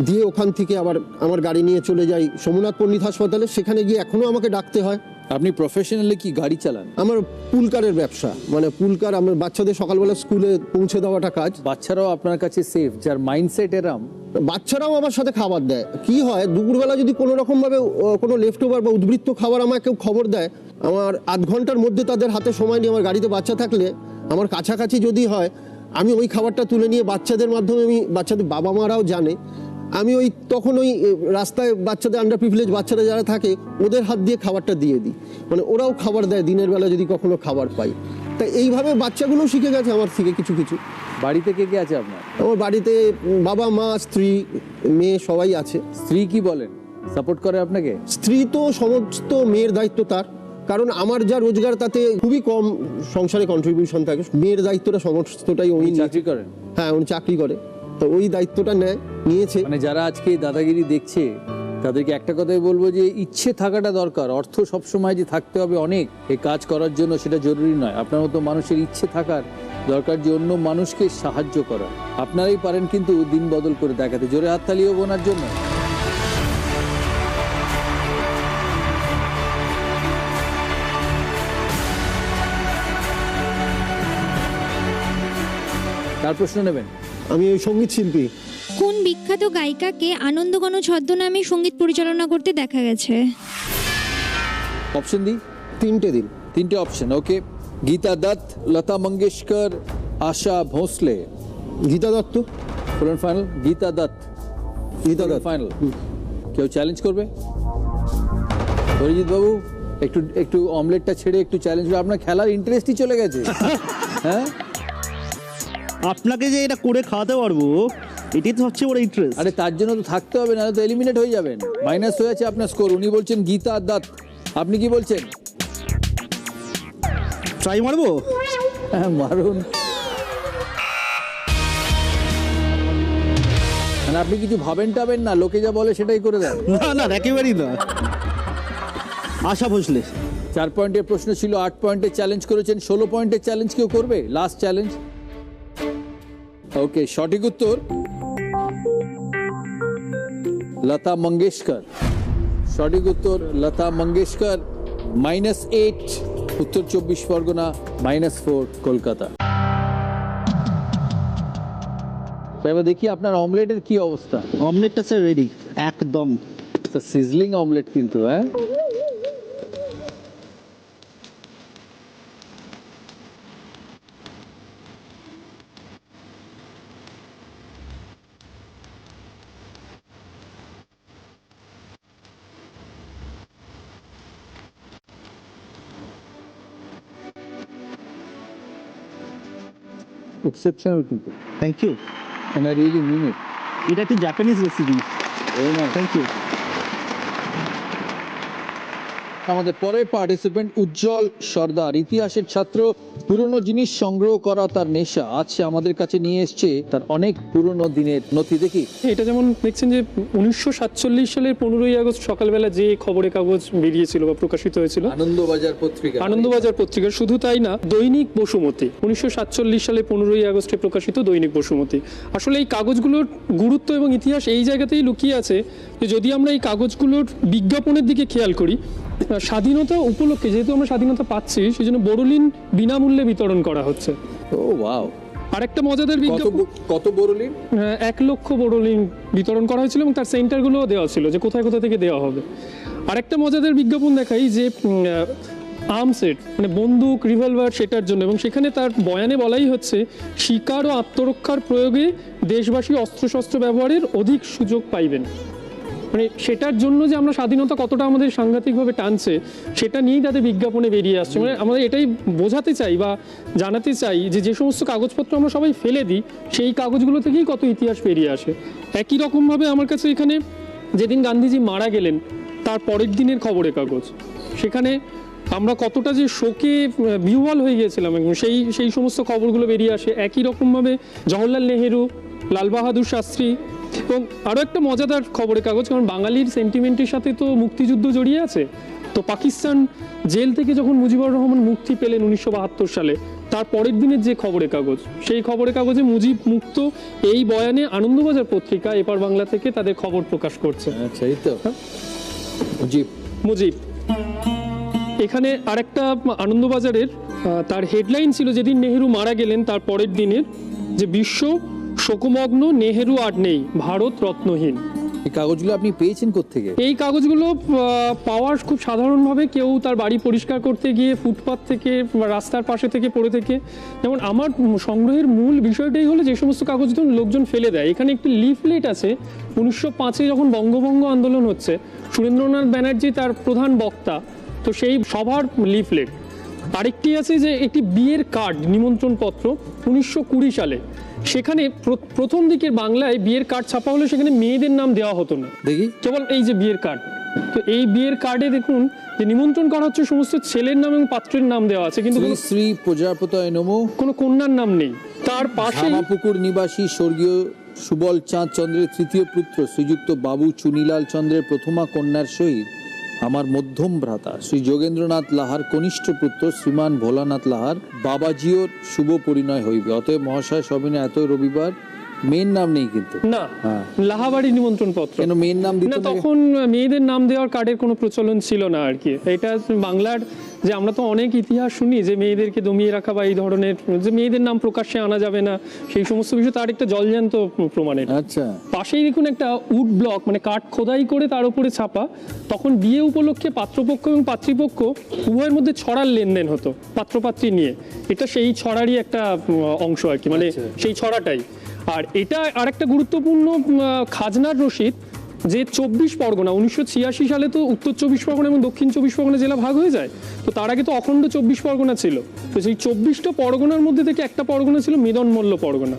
দিয়ে ওখান থেকে আবার আমার গাড়ি নিয়ে চলে যাই সোমনাথ পণ্ডিত হাসপাতালে। সেখানে গিয়ে এখনও আমাকে ডাকতে হয়। আপনি প্রফেশনালি কি গাড়ি চালান? আমার পুলকারের ব্যবসা, মানে পুলকার, আমার বাচ্চাদের সকালবেলা স্কুলে পৌঁছে দেওয়াটা কাজ। বাচ্চারাও আপনার কাছে সেফ, যার মাইন্ডসেট এরম। বাচ্চারাও আমার সাথে খাবার দেয়। কি হয়, দুপুরবেলা যদি কোনো রকমভাবে কোনো লেফট ওভার বা উদ্বৃত্ত খাবার আমাকে কেউ খবর দেয়, আমার 8 ঘন্টার মধ্যে তাদের হাতে সময় নিয়ে, আমার গাড়িতে বাচ্চা থাকলে আমার কাছাকাছি যদি হয়, আমি ওই খাবারটা তুলে নিয়ে বাচ্চাদের মাধ্যমে, বাচ্চাদের বাবা মারাও জানে, আমি তখন রাস্তায় বাচ্চাদের, আন্ডার প্রিভিলেজ বাচ্চারা যারা থাকে, ওদের হাত দিয়ে খাবারটা দিয়ে দিই। মানে ওরাও খাবার দেয় দিনের বেলা যদি কখনো খাবার পাই। তাই এইভাবে বাচ্চাগুলোও শিখে গেছে আমার থেকে কিছু কিছু। বাড়িতে কে আছে আপনার? আমার বাড়িতে বাবা মা, স্ত্রী, মেয়ে সবাই আছে। স্ত্রী কি বলেন, সাপোর্ট করে আপনাকে? স্ত্রী তো সমস্ত মেয়ের দায়িত্ব তার, কারণ আমার যা রোজগার তাতে খুবই কম সংসারে কন্ট্রিবিউশন থাকে। মেয়ের দায়িত্বটা সমস্তটাই উনি চাকরি করেন। হ্যাঁ, উনি চাকরি করে, তো ওই দায়িত্বটা নিয়েছে। মানে যারা আজকে দাদাগিরি দেখছে তাদেরকে একটা কথাই বলবো যে ইচ্ছে থাকাটা দরকার। অর্থ সবসময় যে থাকতে হবে অনেক এই কাজ করার জন্য, সেটা জরুরি নয়। আপনার মতো মানুষের ইচ্ছে থাকার দরকার যে অন্য মানুষকে সাহায্য করা। আপনারাই পারেন কিন্তু দিন বদল করে দেখাতে। জোরে হাততালিও বোনার জন্য। তার প্রশ্ন নেবেন? আমি ওই সঙ্গীত শিল্পী। কোন বিখ্যাত গায়িকাকে আনন্দঘন ছদ্মনামে সঙ্গীত পরিচালনা করতে দেখা গেছে? অপশন দিই? তিনটে দিন। তিনটে option, okay. Geeta Dutt, Lata Mangeshkar, Asha Bhosle. Geeta Dutt. Full and final Geeta Dutt? Geeta Dutt final. কেউ চ্যালেঞ্জ করবে? অরিজিৎ বাবু একটু একটু অমলেটটা ছেড়ে একটু চ্যালেঞ্জ করবে, আপনার খেলার ইন্টারেস্টই চলে গেছে। হ্যাঁ, আপনাকে যে এটা করে খাওয়াতে পারবো এটাই তো হচ্ছে ওর ইন্টারেস্ট। আরে তার জন্য তো থাকতে হবে, না তো এলিমিনেট হয়ে যাবেন। মাইনাস হয়ে আছে আপনার স্কোর। উনি বলছেন গীতা দত্ত, আপনি কি বলছেন? ট্রাই মারবো? হ্যাঁ মারুন। মানে আপনি কিছু ভাবেন টাবেন না, লোকে যা বলে সেটাই করে দেন? না না, একেবারেই না। আশা ভোসলে। 4 পয়েন্টের প্রশ্ন ছিল, 8 পয়েন্টের চ্যালেঞ্জ করেছেন, 16 পয়েন্টের চ্যালেঞ্জ কেউ করবে? Last challenge. ওকে, সঠিক উত্তর লতা মঙ্গেশকর। সঠিক উত্তর লতা মঙ্গেশকর। -8 উত্তর 24 পরগনা, -4 কলকাতা। এবার দেখি আপনার অমলেটের কি অবস্থা। অমলেটটা স্যার রেডি একদম। সিজলিং অমলেট কিন্তু, হ্যাঁ। এক্সেপশনাল কিন্তু। Thank you. And I really mean it. এটা একটি Japanese recipe. Very nice. Thank you. আমাদের পরের পার্টিসিপেন্ট উজ্জ্বল সর্দার, ইতিহাসের ছাত্র। পুরনো জিনিস সংগ্রহ করা তার নেশা। আজকে আমাদের কাছে নিয়ে এসছে তার অনেক পুরনো দিনের নথি। দেখি। এটা যেমন দেখছেন যে 1947 সালের 15ই আগস্ট সকালবেলা যে খবরের কাগজ বেরিয়েছিল বা প্রকাশিত হয়েছিল, আনন্দবাজার পত্রিকা। আনন্দবাজার পত্রিকা। শুধু তাই না, দৈনিক বসুমতী, 1947 সালে 15ই আগস্টে প্রকাশিত দৈনিক বসুমতী। আসলে এই কাগজগুলোর গুরুত্ব এবং ইতিহাস এই জায়গাতেই লুকিয়ে আছে যে যদি আমরা এই কাগজগুলোর বিজ্ঞাপনের দিকে খেয়াল করি, স্বাধীনতা উপলক্ষে যেহেতু আমরা স্বাধীনতা পাচ্ছি, সেই জন্য বোরোলিন বিনামূল্যে বিতরণ করা হচ্ছে। ও ওয়াও। আরেকটা মজাদার বিজ্ঞাপন, কত বোরোলিন? 1 লক্ষ বোরোলিন বিতরণ করা হয়েছিল এবং তার সেন্টারগুলোও দেওয়া ছিল যে কোথায় কোথা থেকে দেওয়া হবে। আরেকটা মজাদার বিজ্ঞাপন দেখাই যে আর্মসেট মানে বন্দুক, রিভলভার, সেটার জন্য, এবং সেখানে তার বয়ানে বলাই হচ্ছে শিকার ও আত্মরক্ষার প্রয়োগে দেশবাসী অস্ত্রশস্ত্র ব্যবহারের অধিক সুযোগ পাইবেন। মানে সেটার জন্য যে আমরা স্বাধীনতা কতটা আমাদের সাংঘাতিকভাবে টানছে সেটা নিয়েই তাদের বিজ্ঞাপনে বেরিয়ে আসছে। মানে আমরা এটাই বোঝাতে চাই বা জানাতে চাই যে যে সমস্ত কাগজপত্র আমরা সবাই ফেলে দিই, সেই কাগজগুলো থেকেই কত ইতিহাস বেরিয়ে আসে। একই রকমভাবে আমার কাছে এখানে যেদিন গান্ধীজি মারা গেলেন তার পরের দিনের খবরের কাগজ, সেখানে আমরা কতটা যে শোকে বিহ্বল হয়ে গিয়েছিলাম এবং সেই সমস্ত খবরগুলো বেরিয়ে আসে। একই রকমভাবে জওহরলাল নেহেরু, লাল বাহাদুর শাস্ত্রী, এবং আরও একটা মজাদার খবরের কাগজ, কারণ বাঙালির সেন্টিমেন্টের সাথে তো মুক্তিযুদ্ধ জড়িয়ে আছে। তো পাকিস্তান জেল থেকে যখন মুজিবুর রহমান মুক্তি পেলেন 1972 সালে, তার পরের দিনের যে খবরের কাগজ, সেই খবরের কাগজে মুজিব মুক্ত এই বয়ানে আনন্দবাজার পত্রিকা এপার বাংলা থেকে তাদের খবর প্রকাশ করছে। আচ্ছা, এই তো মুজিব। এখানে আরেকটা আনন্দবাজারের তার হেডলাইন ছিল যেদিন নেহেরু মারা গেলেন তার পরের দিনের, যে বিশ্ব শোকমগ্ন, নেহেরু আর নেই, ভারত রত্নহীন। এই কাগজগুলো আপনি পেয়েছেন কোত্থেকে? এই কাগজগুলো পাওয়ার খুব সাধারণভাবে, কেউ তার বাড়ি পরিষ্কার করতে গিয়ে ফুটপাথ থেকে বা রাস্তার পাশে থেকে পড়ে থেকে। যেমন আমার সংগ্রহের মূল বিষয়টাই হলো যে সমস্ত কাগজ লোকজন ফেলে দেয়। এখানে একটি লিফলেট আছে 1905-এ যখন বঙ্গভঙ্গ আন্দোলন হচ্ছে, সুরেন্দ্রনাথ ব্যানার্জি তার প্রধান বক্তা, তো সেই সভার লিফলেট। আরেকটি আছে যে একটি বিয়ের কার্ড, নিমন্ত্রণ পত্র 1920 সালে। সেখানে প্রথম দিকের বাংলায় বিয়ের কার্ড ছাপা হলে সেখানে মেয়েদের নাম দেওয়া হতো না, দেখি কেবল এই যে বিয়ের কার্ড। তো এই বিয়ের কার্ডে দেখুন যে নিমন্ত্রণ করা হচ্ছে সমস্ত ছেলের নাম এবং পাত্রের নাম দেওয়া আছে, কিন্তু শ্রী প্রজাপতয় নমঃ কোনো কন্যার নাম নেই। তার পাশে পুকুর নিবাসী স্বর্গীয় সুবল চাঁদ চন্দ্রের তৃতীয় পুত্র শ্রীযুক্ত বাবু চুনিলাল চন্দ্রের প্রথমা কন্যার সহিত আমার মধ্যম ভ্রাতা শ্রী যোগেন্দ্রনাথ লাহার কনিষ্ঠ পুত্র শ্রীমান ভোলানাথ লাহার বাবাজিওর শুভ পরিণয় হইবে। অতএব মহাশয় সবিনয় এত রবিবার মেয়ের নাম নেই কিন্তু। না, হ্যাঁ। লাহাবাড়ি নিমন্ত্রণ পত্র। কেন মেয়ের নাম দিত না, না? তখন মেয়েদের নাম দেওয়ার কার্ডের কোনো প্রচলন ছিল না আর কি। এটা বাংলার যে আমরা তো অনেক ইতিহাস শুনি যে মেয়েদেরকে দমিয়ে রাখা বা এই ধরনের যে মেয়েদের নাম প্রকাশ্যে আনা যাবে না, সেই সমস্ত বিষয় তার একটা জলজ্যান্ত প্রমাণের। আচ্ছা, পাশেই দেখুন একটা উড ব্লক, মানে কাঠ খোদাই করে তার উপরে ছাপা। তখন বিয়ে উপলক্ষে পাত্রপক্ষ এবং পাত্রীপক্ষ উভয়ের মধ্যে ছড়ার লেনদেন হতো পাত্রপাত্রী নিয়ে। এটা সেই ছড়ারই একটা অংশ আর কি, মানে সেই ছড়াটাই। আর এটা আরেকটা গুরুত্বপূর্ণ খাজনার রসিদ, যে 24 পরগনা 1986 সালে তো উত্তর 24 পরগনা এবং দক্ষিণ 24 পরগনা জেলা ভাগ হয়ে যায়। তো তার আগে তো অখণ্ড 24 পরগনা ছিল। তো সেই 24টা পরগনার মধ্যে থেকে একটা পরগনা ছিল মেদনমল্ল পরগনা।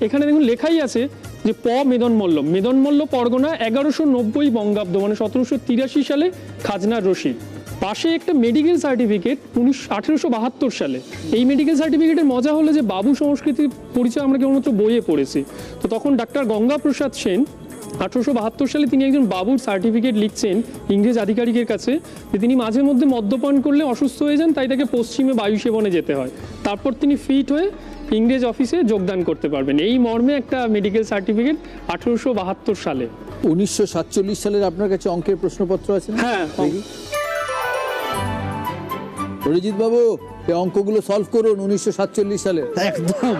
এখানে দেখুন লেখাই আছে যে মেদনমল্ল পরগনা 1190 বঙ্গাব্দ, মানে 1783 সালে খাজনার রসিদ। পাশে একটা মেডিকেল সার্টিফিকেট 1872 সালে। এই মেডিকেল সার্টিফিকেটের মজা হলো যে বাবু সংস্কৃতির পরিচয় আমরা কেবলমাত্র বইয়ে পড়েছি। তো তখন ডাক্তার গঙ্গা প্রসাদ সেন 1872 সালে তিনি একজন বাবুর সার্টিফিকেট লিখছেন ইংরেজ আধিকারিকের কাছে যে তিনি মাঝে মধ্যে মদ্যপান করলে অসুস্থ হয়ে যান, তাই তাকে পশ্চিমে বায়ু সেবনে যেতে হয়। তারপর তিনি ফিট হয়ে ইংরেজ অফিসে যোগদান করতে পারবেন। এই মর্মে একটা মেডিকেল সার্টিফিকেট 1872 সালে। 1947 সালের আপনার কাছে অঙ্কের প্রশ্নপত্র আছে না? হ্যাঁ। দেখি। অরিজিৎ বাবু, এই অঙ্কগুলো সলভ করুন 1947 সালে। একদম।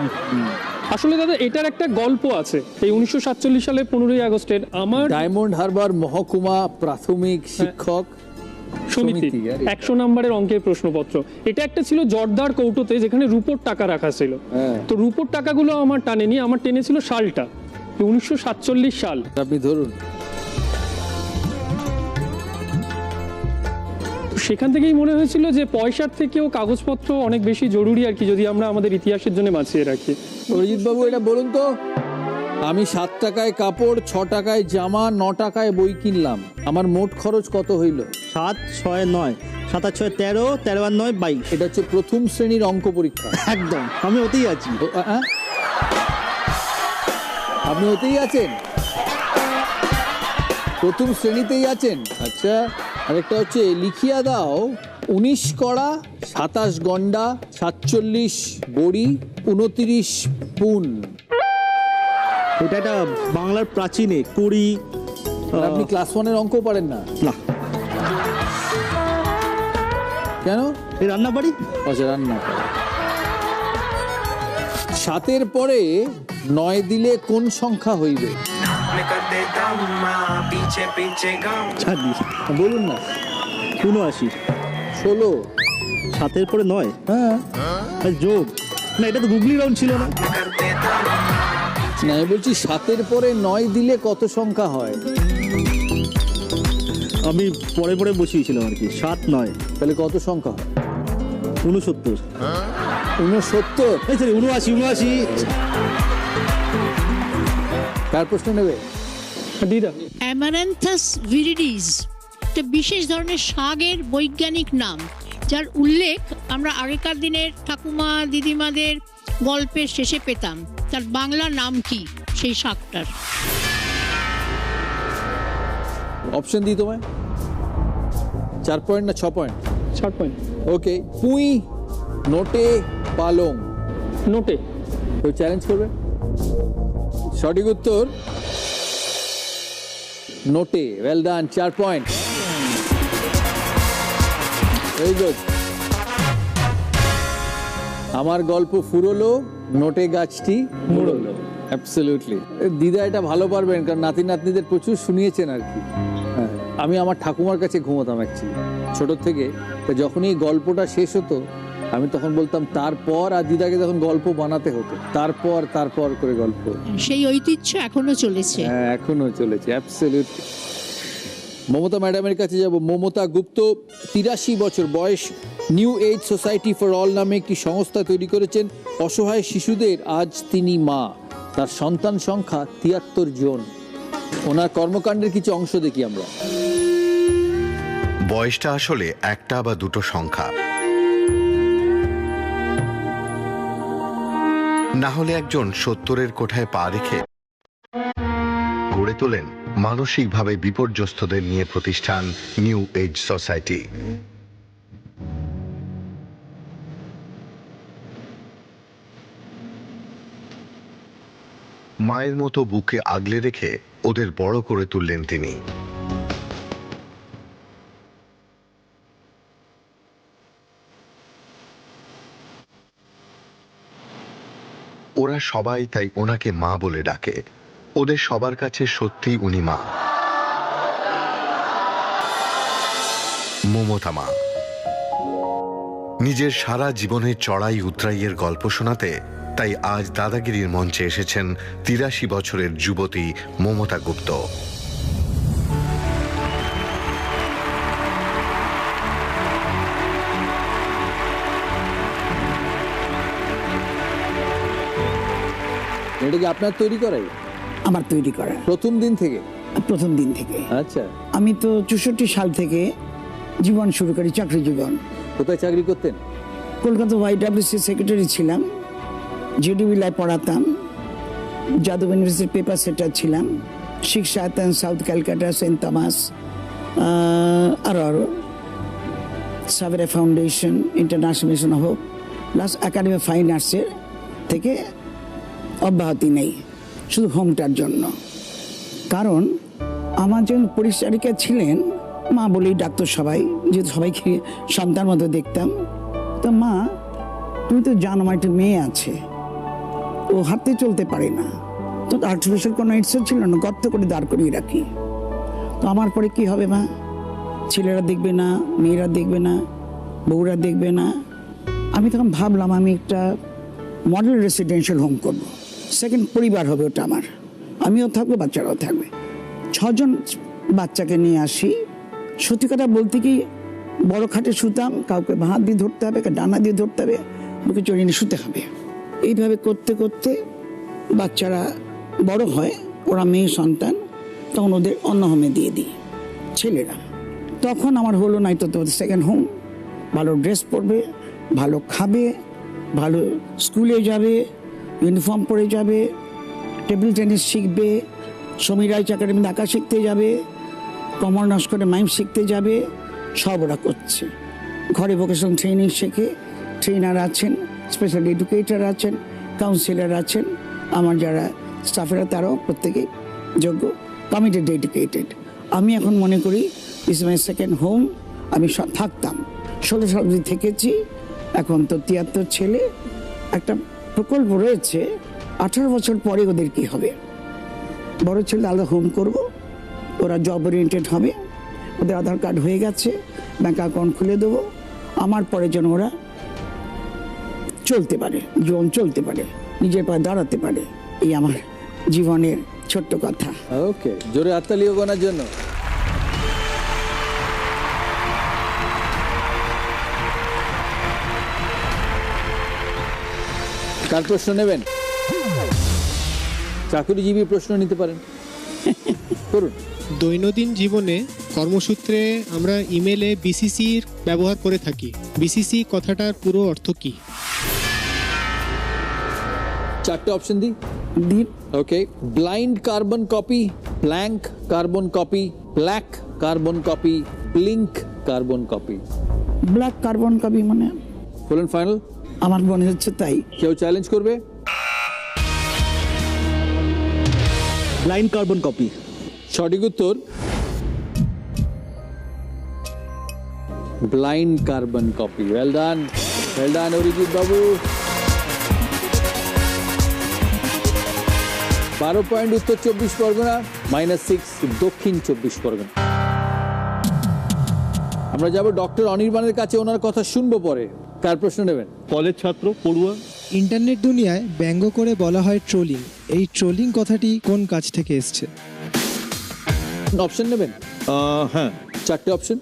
আসলে দাদা এটার একটা গল্প আছে। এই 1947 সালে 15ই আগস্টের আমার ডায়মন্ড হারবার মহকুমা প্রাথমিক শিক্ষক সমিতি 100 নম্বরের অঙ্কের প্রশ্নপত্র। এটা একটা ছিল জর্দার কৌটোতে, যেখানে রূপোর টাকা রাখা ছিল। তো রূপোর টাকাগুলো আমার টানেনি, আমার টেনেছিল সালটা 1947 সাল। আপনি ধরুন। সেখান থেকেই মনে হয়েছিল যে পয়সার থেকেও কাগজপত্র অনেক বেশি জরুরি আর কি, যদি আমরা আমাদের ইতিহাসের জন্য বাঁচিয়ে রাখি। অরিজিৎ বাবু, এটা বলুন তো, আমি 7 টাকায় কাপড়, 6 টাকায় জামা, 9 টাকায় বই কিনলাম, আমার মোট খরচ কত হইল? 7, 6, 9, 7 আর 6 13, 13 আর 9 22। এটা হচ্ছে প্রথম শ্রেণীর অঙ্ক পরীক্ষা। একদম, আমি ওতেই আছি। আপনি ওতেই আছেন, প্রথম শ্রেণীতেই আছেন। আচ্ছা, আরেকটা হচ্ছে লিখিয়া দাও 19 কড়া, 27 গন্ডা, 47 বড়ি, 29 পুন। এটা একটা বাংলার প্রাচীনে কুড়ি। আপনি ক্লাস 1-এর অঙ্ক পারেন না? না। কেন? এই রান্না বাড়ি। আচ্ছা, রান্না পারে। 7-এর পরে 9 দিলে কোন সংখ্যা হইবে? বলুন না। 79। 16। 7-এর পরে 9। হ্যাঁ। যোগ না, এটা তো গুগলি রাউন্ড ছিল না। না, আমি বলছি 7-এর পরে 9 দিলে কত সংখ্যা হয়? আমি পরে পরে বসিয়েছিলাম আর কি। 7, 9 তাহলে কত সংখ্যা হয়? 69। 69? 79। কার প্রশ্ন নেবে? দিদা। অ্যামারান্থাস ভিরিডিস একটা বিশেষ ধরনের শাকের বৈজ্ঞানিক নাম, যার উল্লেখ আমরা আগেকার দিনের ঠাকুমা দিদিমাদের গল্পের শেষে পেতাম। তার বাংলা নাম কি সেই শাকটার? অপশন দিই তোমায়। 4 পয়েন্ট না 6 পয়েন্ট? 4 পয়েন্ট। ওকে। পুঁই, নোটে, পালং। নোটে। কেউ চ্যালেঞ্জ করবে? সঠিক উত্তর নোটে। Well done, 4 point. Very good. আমার গল্প ফুরলো, নোটে গাছটি মুড়লো। অ্যাবসলিউটলি। দিদা এটা ভালো পারবেন, কারণ নাতি নাতনিদের প্রচুর শুনিয়েছেন আর কি। হ্যাঁ, আমি আমার ঠাকুমার কাছে ঘুমোতাম অ্যাকচুয়ালি ছোট থেকে। তো যখন এই গল্পটা শেষ হতো আমি তখন বলতাম তারপর, আর দিদাকে তখন গল্প বানাতে হতো তারপর করে গল্প। সেই ঐতিহ্য এখনো চলেছে। হ্যাঁ, এখনো চলেছে। অ্যাবসলিউটলি। মমতা ম্যাডামের কাছে যাব। মমতা গুপ্ত, 83 বছর বয়স, New Age Society for All নামে একটি সংস্থা তৈরি করেছেন অসহায় শিশুদের। আজ তিনি মা, তার সন্তান সংখ্যা 73 জন। ওনার কর্মকাণ্ডের কিছু অংশ দেখি আমরা। বয়সটা আসলে একটা বা দুটো সংখ্যা, না হলে একজন 70-এর কোঠায় পা রেখে গড়ে তোলেন মানসিকভাবে বিপর্যস্তদের নিয়ে প্রতিষ্ঠান নিউ এজ সোসাইটি। মায়ের মতো বুকে আগলে রেখে ওদের বড় করে তুললেন তিনি। ওরা সবাই তাই ওনাকে মা বলে ডাকে। ওদের সবার কাছে সত্যি উনি মা, মমতা মা। নিজের সারা জীবনের চড়াই উতরাইয়ের গল্প শোনাতে তাই আজ দাদাগিরির মঞ্চে এসেছেন ৮৩ বছরের যুবতী মমতা গুপ্ত। এটা কি আপনার তৈরি করাই? আমার তৈরি করা, প্রথম দিন থেকে? প্রথম দিন থেকে। আচ্ছা, আমি তো 64 সাল থেকে জীবন শুরু করি, চাকরি জীবন। কোথায় চাকরি করতেন? কলকাতা YWC সেক্রেটারি ছিলাম, JDB লাই পড়াতাম, যাদব ইউনিভার্সিটির পেপার সেটার ছিলাম, Shikshayatan south Calcutta, Saint Thomas, আরও Sabera foundation, international mission of hope, plus academy of fine আর্টসের থেকে অব্যাহতি নেই, শুধু হোমটার জন্য। কারণ আমার যখন পরিচারিকা ছিলেন, মা বলেই ডাক্তার সবাই, যেহেতু সবাইকে সন্তান মতো দেখতাম, তো মা তুমি তো জানো আমার একটা মেয়ে আছে, ও হাঁটতে চলতে পারে না, তো আর্টিফিশিয়াল কোনো ইটসও ছিল না, গর্ত করে দাঁড় করিয়ে রাখি। তো আমার পরে কি হবে মা? ছেলেরা দেখবে না, মেয়েরা দেখবে না, বউরা দেখবে না। আমি তখন ভাবলাম আমি একটা মডেল রেসিডেন্সিয়াল হোম করব, সেকেন্ড পরিবার হবে ওটা আমার, আমিও থাকবো, বাচ্চারাও থাকবে। 6 জন বাচ্চাকে নিয়ে আসি। সত্যি কথা বলতে কি, বড় খাটে শুতাম, কাউকে হাত দিয়ে ধরতে হবে, ডানা দিয়ে ধরতে হবে, বুকে চড়িয়ে নিয়ে শুতে হবে। এইভাবে করতে করতে বাচ্চারা বড় হয়, ওরা মেয়ে সন্তান, তখন ওদের অন্য হোমে দিয়ে দিই ছেলেরা। তখন আমার হলো নাই তো সেকেন্ড হোম, ভালো ড্রেস পরবে, ভালো খাবে, ভালো স্কুলে যাবে, ইউনিফর্ম পরে যাবে, টেবিল টেনিস শিখবে, সমীর রায় একাডেমিতে আঁকা শিখতে যাবে, কমল নস্করে মাইম শিখতে যাবে, সব ওরা করছে। ঘরে ভোকেশনাল ট্রেনিং শেখে, ট্রেনার আছেন, স্পেশাল এডুকেটর আছেন, কাউন্সিলর আছেন, আমার যারা স্টাফেরা তারাও প্রত্যেকেই যোগ্য, কমিটেড, ডেডিকেটেড। আমি এখন মনে করি ইস মাই সেকেন্ড হোম। আমি থাকতাম 16 সাল অবধি থেকেছি, এখন তো 73 ছেলে। একটা প্রকল্প রয়েছে, 18 বছর পরে ওদের কি হবে, বড় ছেলে আলাদা হোম করব, ওরা জব ওরিয়েন্টেড হবে, ওদের আধার কার্ড হয়ে গেছে, ব্যাঙ্ক অ্যাকাউন্ট খুলে দেবো, আমার পরে যেন ওরা চলতে পারে, জীবন চলতে পারে, নিজের পায়ে দাঁড়াতে পারে। এই আমার জীবনের ছোট্ট কথা। ওকে, জোরে হাততালিও গোনার জন্য। কার প্রশ্ন নেবেন? চাকরিজীবী প্রশ্ন নিতে পারেন, করুন। দৈনন্দিন জীবনে কর্মসূত্রে আমরা ইমেলে বিসিসির ব্যবহার করে থাকি। বিসিসি কথাটার পুরো অর্থ কি? 4টে অপশন দিই। Okay, blind carbon copy, blank carbon copy, black carbon copy, blink carbon copy. Black carbon copy মানে? বলুন ফাইনাল। আমার মনে হচ্ছে তাই। কেউ চ্যালেঞ্জ করবে? Blind carbon copy. সঠিক উত্তর blind carbon copy. Well done, well ডান অরিজিৎ বাবু। 12 পয়েন্ট উত্তর 24 পরগনা, -6 দক্ষিণ 24 পরগনা। আমরা যাব ডক্টর অনির্বাণের কাছে, ওনার কথা শুনবো পরে। কার প্রশ্ন নেবেন? কলেজ ছাত্র, পড়ুয়া। ইন্টারনেট দুনিয়ায় ব্যঙ্গ করে বলা হয় ট্রোলিং। এই ট্রোলিং কথাটি কোন কাজ থেকে এসছে? অপশন নেবেন? হ্যাঁ। 4টে অপশন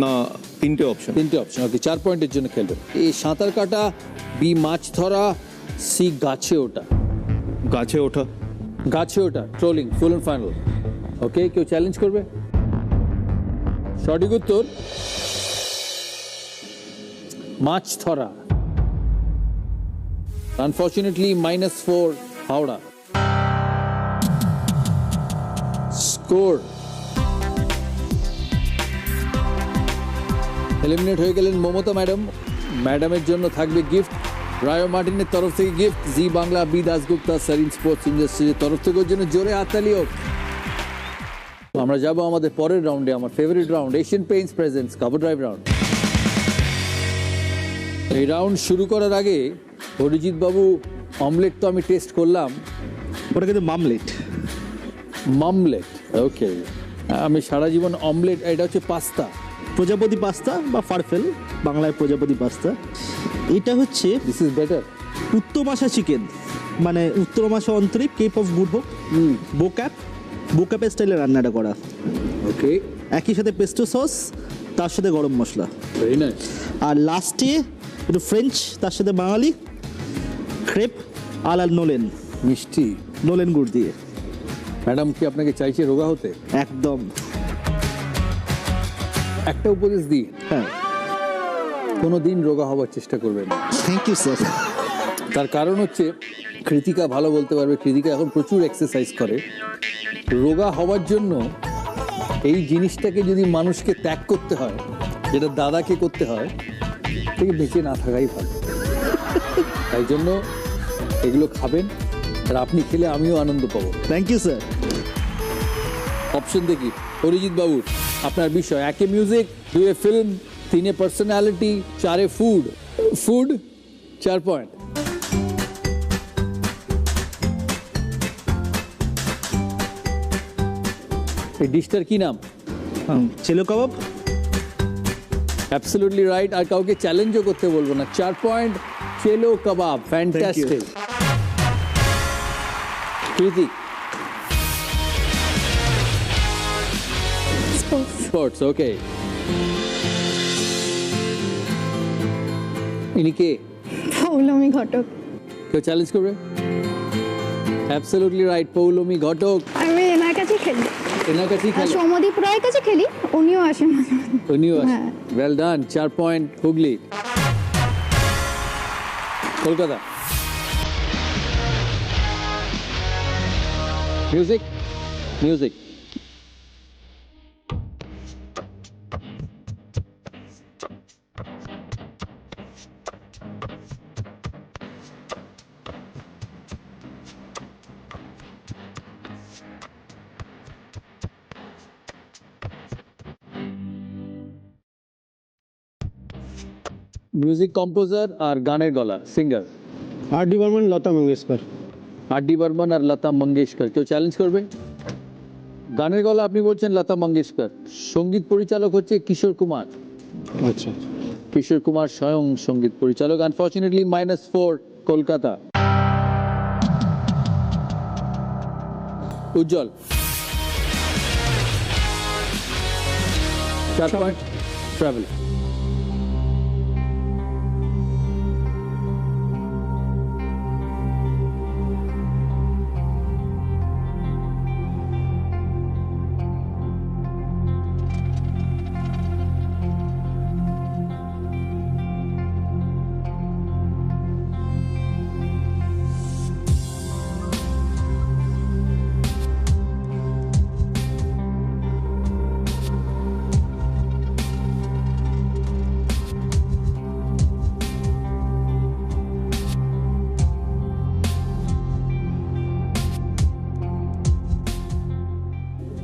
না, 3টে অপশন। 3টে অপশন। ওকে, 4 পয়েন্টের জন্য খেলবেন। এ সাঁতার কাটা, বি মাছ ধরা, সি গাছে ওঠা। গাছে ওঠা। গাছে ওঠা trolling, full and final. Okay, কেউ চ্যালেঞ্জ করবে? সঠিক উত্তর মাছ ধরা। আনফর্চুনেটলি -4 হাওড়া। স্কোর এলিমিনেট হয়ে গেলেন মমতা ম্যাডাম। ম্যাডামের জন্য থাকবে গিফট, রায় মার্টিনের তরফ থেকে gift, Zee Bangla, B Dasgupta, Sareen sports ইন্ডাস্ট্রির তরফ থেকে ওর জন্য জোরে হাততালি হোক। আমরা যাব আমাদের পরের রাউন্ডে, আমার favourite round, Asian Paints presents cover drive round. এই রাউন্ড শুরু করার আগে অরিজিৎ বাবু, অমলেট তো আমি টেস্ট করলাম, ওটা কিন্তু মামলেট। মামলেট, ওকে। আমি সারা জীবন অমলেট, এটা হচ্ছে পাস্তা, প্রজাপতি পাস্তা বা ফারফেল, বাংলায় প্রজাপতি পাস্তা। এটা হচ্ছে দিস ইজ বেটার। উত্তমাশা চিকেন, মানে উত্তমাশা অন্তরীপ, কেপ অফ গুড হোপ, বোক্যাপের স্টাইলে রান্নাটা করা। ওকে, একই সাথে পেস্টো সস, তার সাথে গরম মশলা, ভেরি নাইস। আর লাস্টে একটু ফ্রেঞ্চ, তার সাথে বাঙালি ক্রেপ আলাল নোলেন, মিষ্টি নোলেন গুড় দিয়ে। ম্যাডাম কি আপনাকে চাইছে রোগা হতে? একদম। একটা উপদেশ দিই, হ্যাঁ, কোনো দিন রোগা হওয়ার চেষ্টা করবেন না। Thank you sir. তার কারণ হচ্ছে কৃতিকা ভালো বলতে পারবে, কৃতিকা এখন প্রচুর এক্সারসাইজ করে। রোগা হওয়ার জন্য এই জিনিসটাকে যদি মানুষকে ত্যাগ করতে হয়, যেটা দাদাকে করতে হয়, থেকে বেঁচে না থাকাই ভালো। তাই জন্য এগুলো খাবেন, আর আপনি খেলে আমিও আনন্দ পাবো। Thank you sir. অপশন দেখি অরিজিৎ বাবুর, আপনার বিষয়: একে মিউজিক, দুয়ে ফিল্ম, তিনে পার্সোনালিটি, চারে ফুড। Food 4 point. এই ডিশটার কি নাম? চেলো কাবাব। অ্যাবসলিউটলি রাইট, আর কাউকে চ্যালেঞ্জও করতে বলবো না। 4 পয়েন্ট, চেলো কাবাব, ফ্যান্টাস্টিক। কৃতিক, স্পোর্টস, ওকে। ইনি কে? পৌলমী ঘটক। কেউ চ্যালেঞ্জ করবে? অ্যাবসলিউটলি রাইট, পৌলমী ঘটক। আমি এনার কাছে খেলি, এনার কাছেই খেলে, সৌমদীপ রায়ের কাছে খেলি, উনিও আসেন মাঝে মাঝে। উনিও আছে। হ্যাঁ। Well done, 4 point. Hooghly, Kolkata. Music, music. Music composer আর গানের গলা, সিঙ্গার। আর D Burman, Lata Mangeshkar. R D Burman আর লতা মঙ্গেশকর। কেউ চ্যালেঞ্জ করবে? গানের গলা আপনি বলছেন লতা মঙ্গেশকর, সঙ্গীত পরিচালক হচ্ছে কিশোর কুমার। আচ্ছা, কিশোর কুমার স্বয়ং সঙ্গীত পরিচালক। আনফর্চুনেটলি -4, কলকাতা। উজ্জ্বল, 4 পয়েন্ট। ট্রাভেল।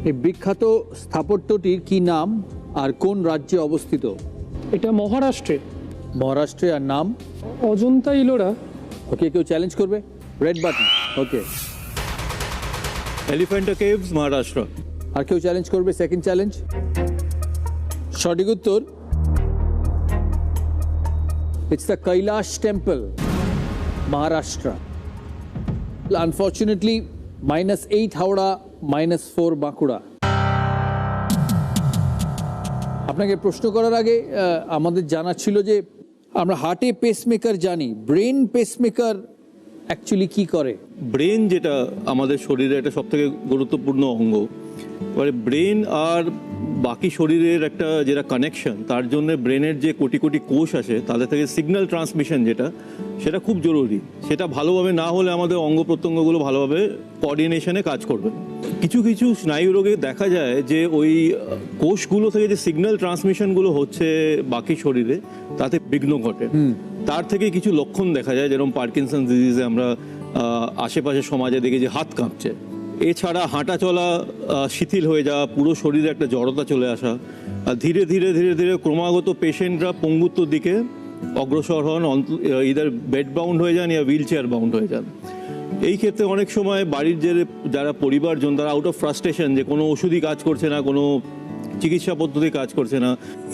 এই বিখ্যাত স্থাপত্যটির কি নাম আর কোন রাজ্যে অবস্থিত? এটা মহারাষ্ট্রে। মহারাষ্ট্রে, আর নাম? অজন্তা ইলোরা। ওকে, কেউ চ্যালেঞ্জ করবে? রেড বাটন, ওকে। এলিফ্যান্টা কেভস, মহারাষ্ট্র। আর কেউ চ্যালেঞ্জ করবে? Second challenge. সঠিক উত্তর, it's the Kailash temple, Maharashtra. Unfortunately -8 Howrah, -4 Bankura. আপনাকে প্রশ্ন করার আগে আমাদের জানা ছিল যে আমরা হার্টে পেসমেকার জানি, ব্রেন পেসমেকার অ্যাকচুয়ালি কি করে? ব্রেন যেটা আমাদের শরীরে একটা সবথেকে গুরুত্বপূর্ণ অঙ্গ, এবারে ব্রেন আর বাকি শরীরের একটা যেটা কানেকশন, তার জন্য ব্রেনের যে কোটি কোটি কোষ আছে তাদের থেকে সিগন্যাল ট্রান্সমিশন যেটা, সেটা খুব জরুরি। সেটা ভালোভাবে না হলে আমাদের অঙ্গ প্রত্যঙ্গগুলো ভালোভাবে কোঅর্ডিনেশনে কাজ করবে। কিছু কিছু স্নায়ু রোগে দেখা যায় যে ওই কোষগুলো থেকে যে সিগন্যাল ট্রান্সমিশনগুলো হচ্ছে বাকি শরীরে, তাতে বিঘ্ন ঘটে। তার থেকে কিছু লক্ষণ দেখা যায়, যেরকম পার্কিনসন ডিজিজে আমরা আশেপাশে সমাজে দেখি যে হাত কাঁপছে। এছাড়া হাঁটা চলা শিথিল হয়ে যাওয়া, পুরো শরীরে একটা জড়তা চলে আসা, আর ধীরে ধীরে ধীরে ধীরে ক্রমাগত পেশেন্টরা পঙ্গুত্বর দিকে অগ্রসর হন, ইদার বেড বাউন্ড হয়ে যান ইয়া হুইল চেয়ার বাউন্ড হয়ে যান। এই ক্ষেত্রে অনেক সময় বাড়ির যারা পরিবারজন তারা আউট অফ ফ্রাস্ট্রেশন, যে কোনো ওষুধই কাজ করছে না, কোনো চিকিৎসা পদ্ধতি কাজ করছে না,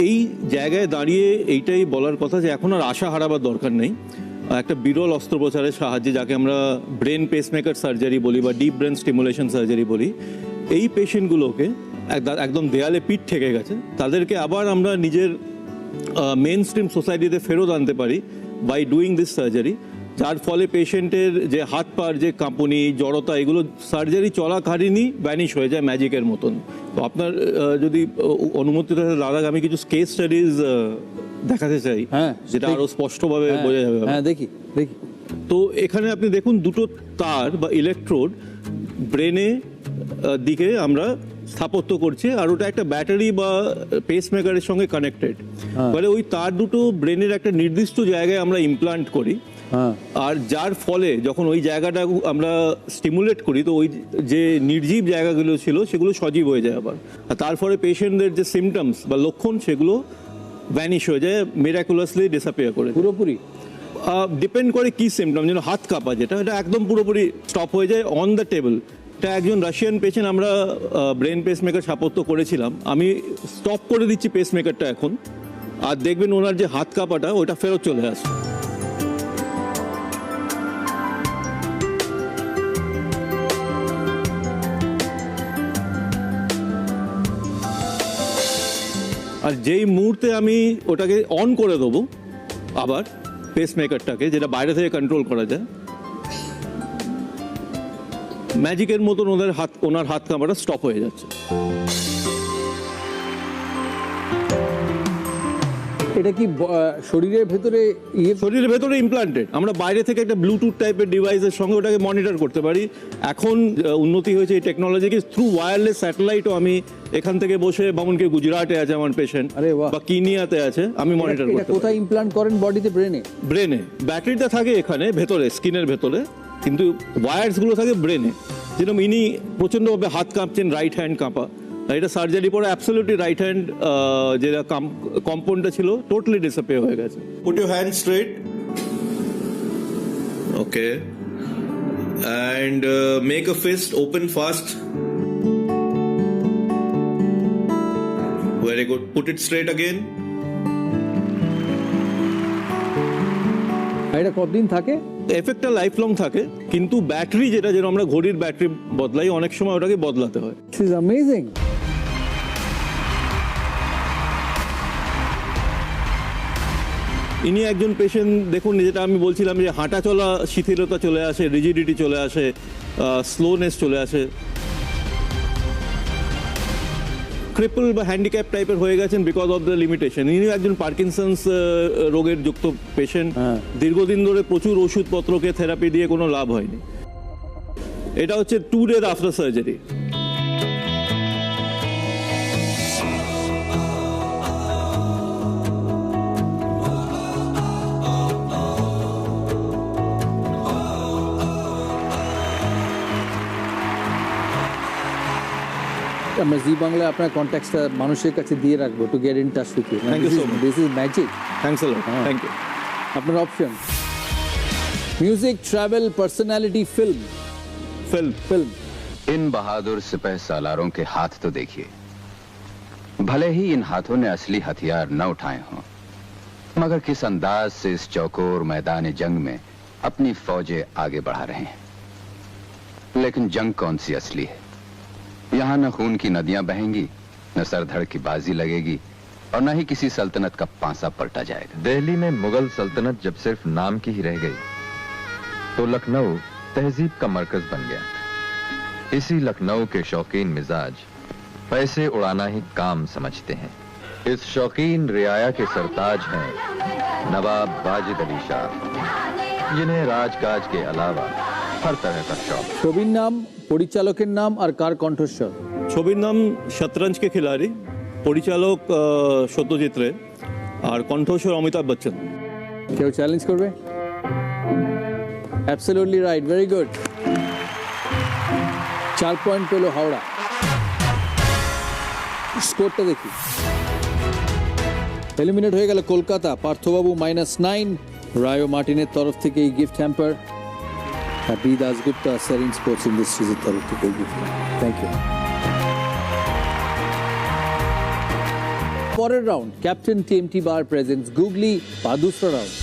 এই জায়গায় দাঁড়িয়ে এইটাই বলার কথা যে এখন আর আশা হারাবার দরকার নেই। একটা বিরল অস্ত্রোপচারের সাহায্যে, যাকে আমরা ব্রেন পেসমেকার সার্জারি বলি বা ডিপ ব্রেন স্টিমুলেশন সার্জারি বলি, এই পেশেন্টগুলোকে একদম দেয়ালে পিঠ ঠেকে গেছে, তাদেরকে আবার আমরা নিজের মেন স্ট্রিম সোসাইটিতে ফেরত আনতে পারি বাই ডুইং দিস সার্জারি, যার ফলে পেশেন্টের যে হাত পার যে কাঁপুনি, জড়তা, এগুলো সার্জারি চলাকালীনই ভ্যানিশ হয়ে যায় ম্যাজিকের মতন। তো আপনার যদি অনুমতি থাকে দাদা, আমি কিছু কেস স্টাডিজ দেখাতে চাই, যেটা আরো স্পষ্টভাবে বোঝা যাবে। হ্যাঁ, দেখি। তো এখানে আপনি দেখুন, দুটো তার বা ইলেকট্রোড ব্রেনে দিকে আমরা স্থাপত্য করছি, আর ওটা একটা ব্যাটারি বা পেসমেকারের সঙ্গে কানেক্টেড। ফলে ওই তার দুটো ব্রেনের একটা নির্দিষ্ট জায়গায় আমরা ইমপ্লান্ট করি, আর যার ফলে যখন ওই জায়গাটা আমরা স্টিমুলেট করি, তো ওই যে নির্জীব জায়গাগুলো ছিল সেগুলো সজীব হয়ে যায় আবার, আর তার ফলে পেশেন্টদের যে সিমটমস বা লক্ষণ সেগুলো ভ্যানিশ হয়ে যায়, মিরাকুলাসলি ডিসঅ্যাপিয়ার করে পুরোপুরি। ডিপেন্ড করে কি সিমটম, যেন হাত কাঁপা যেটা, এটা একদম পুরোপুরি স্টপ হয়ে যায় অন দ্য টেবল। এটা একজন রাশিয়ান পেশেন্ট, আমরা ব্রেন পেসমেকার স্থাপত্য করেছিলাম, আমি স্টপ করে দিচ্ছি পেসমেকারটা এখন, আর দেখবেন ওনার যে হাত কাঁপাটা ওটা ফেরত চলে আসে। আর যেই মুহূর্তে আমি ওটাকে অন করে দেবো আবার পেসমেকারটাকে, যেটা বাইরে থেকে কন্ট্রোল করা যায়, ম্যাজিকের মতন ওনার হাত কাঁপাটা স্টপ হয়ে যাচ্ছে। এটা কি শরীরের ভেতরে শরীরের ভেতরে ইমপ্লান্টেড, আমরা বাইরে থেকে একটা ব্লুটুথ টাইপের ডিভাইসের সঙ্গে ওটাকে মনিটর করতে পারি। এখন উন্নতি হয়েছে এই টেকনোলজিকে, থ্রু ওয়্যারলেস স্যাটেলাইটও আমি এখান থেকে বসে, যেমনকি গুজরাটে আছে আমার পেশেন্ট বা কিনিয়াতে আছে, আমি মনিটর করতে পারি। কোথায় ইমপ্লান্ট করেন বডিতে? ব্রেনে। ব্যাটারিটা থাকে এখানে ভেতরে, স্কিনের ভেতরে, কিন্তু ওয়্যারসগুলো থাকে ব্রেনে। যেরকম ইনি প্রচণ্ডভাবে হাত কাঁপছেন, রাইট হ্যান্ড কাঁপা, এটা সার্জারি পরে অ্যাবসলিউটলি রাইট হ্যান্ড যেটা কম্পাউন্ডটা ছিল টোটালি ডিসঅ্যাপিয়ার হয়ে গেছে। Put your hand straight, okay, and make a fist open fast, very good, put it straight again. এটা কতদিন থাকে? এফেক্টটা লাইফ লং থাকে, কিন্তু ব্যাটারি যেটা, যেন আমরা ঘড়ির ব্যাটারি বদলাই, অনেক সময় ওটাকে বদলাতে হয়। This is amazing. ইনি একজন পেশেন্ট, দেখুন যেটা আমি বলছিলাম যে হাঁটা চলা শিথিলতা চলে আসে, রিজিডিটি চলে আসে, স্লোনেস চলে আসে, ক্রিপল বা হ্যান্ডিক্যাপ টাইপের হয়ে গেছেন বিকজ অফ দ্য লিমিটেশন। ইনি একজন পার্কিনসন্স রোগের যুক্ত পেশেন্ট, দীর্ঘদিন ধরে প্রচুর ওষুধপত্রকে থেরাপি দিয়ে কোনো লাভ হয়নি। এটা হচ্ছে 2 days আফটার সার্জারি। আমরা জি বাংলায় আপনার কন্ট্যাক্টটা মানুষের কাছে দিয়ে রাখবো, to get in touch with you. Thank you so much, this is magic. Thanks a lot, thank you. আপনার option music, travel, personality, film. इन बहादुर सिपह सालारों के हाथ तो देखिए, भले ही इन हाथों ने असली हथियार न उठाए हों, मगर किस अंदाज से इस चौकोर मैदान जंग में अपनी फौजें आगे बढ़ा रहे हैं। लेकिन जंग कौन सी असली है? यहाँ न खून की नदियां बहेंगी, न सरधड़ की बाजी लगेगी, और न ही किसी सल्तनत का पांसा पलटा जाएगा। दिल्ली में मुगल सल्तनत जब सिर्फ नाम की ही रह गई, तो लखनऊ तहजीब का मरकज बन गया। इसी लखनऊ के शौकीन मिजाज पैसे उड़ाना ही काम समझते हैं। इस शौकीन रियाया के सरताज हैं नवाब वाजिद अली शाह, जिन्हें राजकाज के अलावा हर तरह का शौक। ছবির নাম, পরিচালকের নাম আর কার কণ্ঠস্বর? ছবির নাম শতরঞ্জ কে খিলাড়ি, পরিচালক সত্যজিৎ রে, আর কণ্ঠস্বর অমিতাভ বচ্চন। কেউ চ্যালেঞ্জ করবে? Absolutely right, very good. 4 point পেল হাওড়া। স্কোরটা দেখি। এলিমিনেট হয়ে গেল কলকাতা। পার্থবাবু -9, রায়ো মার্টিনের তরফ থেকে এই গিফট হ্যাম্পার। হ্যাপি দাসগুপ্তা সেরিং স্পোর্টস ইন্ডাস্ট্রিজের তরফ থেকে এই গিফট। Thank you. পরের round Captain TMT bar presents googly বা দুসরা রাউন্ড।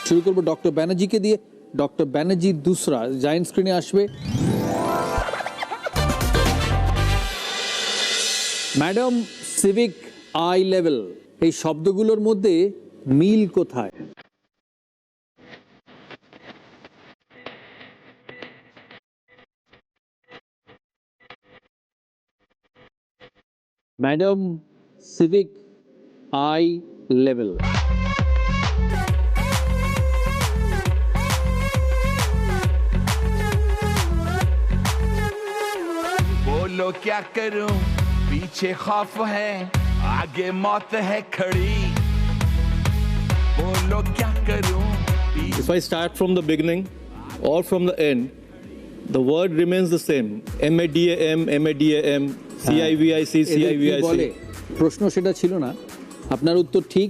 শুরু করবো ডক্টর ব্যানার্জিকে দিয়ে। ডক্টর ব্যানার্জি দুসরা জায়েন্ট স্ক্রিনে আসবে। ম্যাডাম সিভিক আই লেভেল, এই শব্দগুলোর মধ্যে মিল কোথায়? Madam civic I level. बोलो क्या करूं, पीछे खौफ है, आगे मौत है खड़ी। बोलो क्या करूं। If I start from the beginning or from the end, the word remains the same. MADAM, MADAM, CIVIC, CIVIC. প্রশ্ন সেটা ছিল না। আপনার উত্তর ঠিক।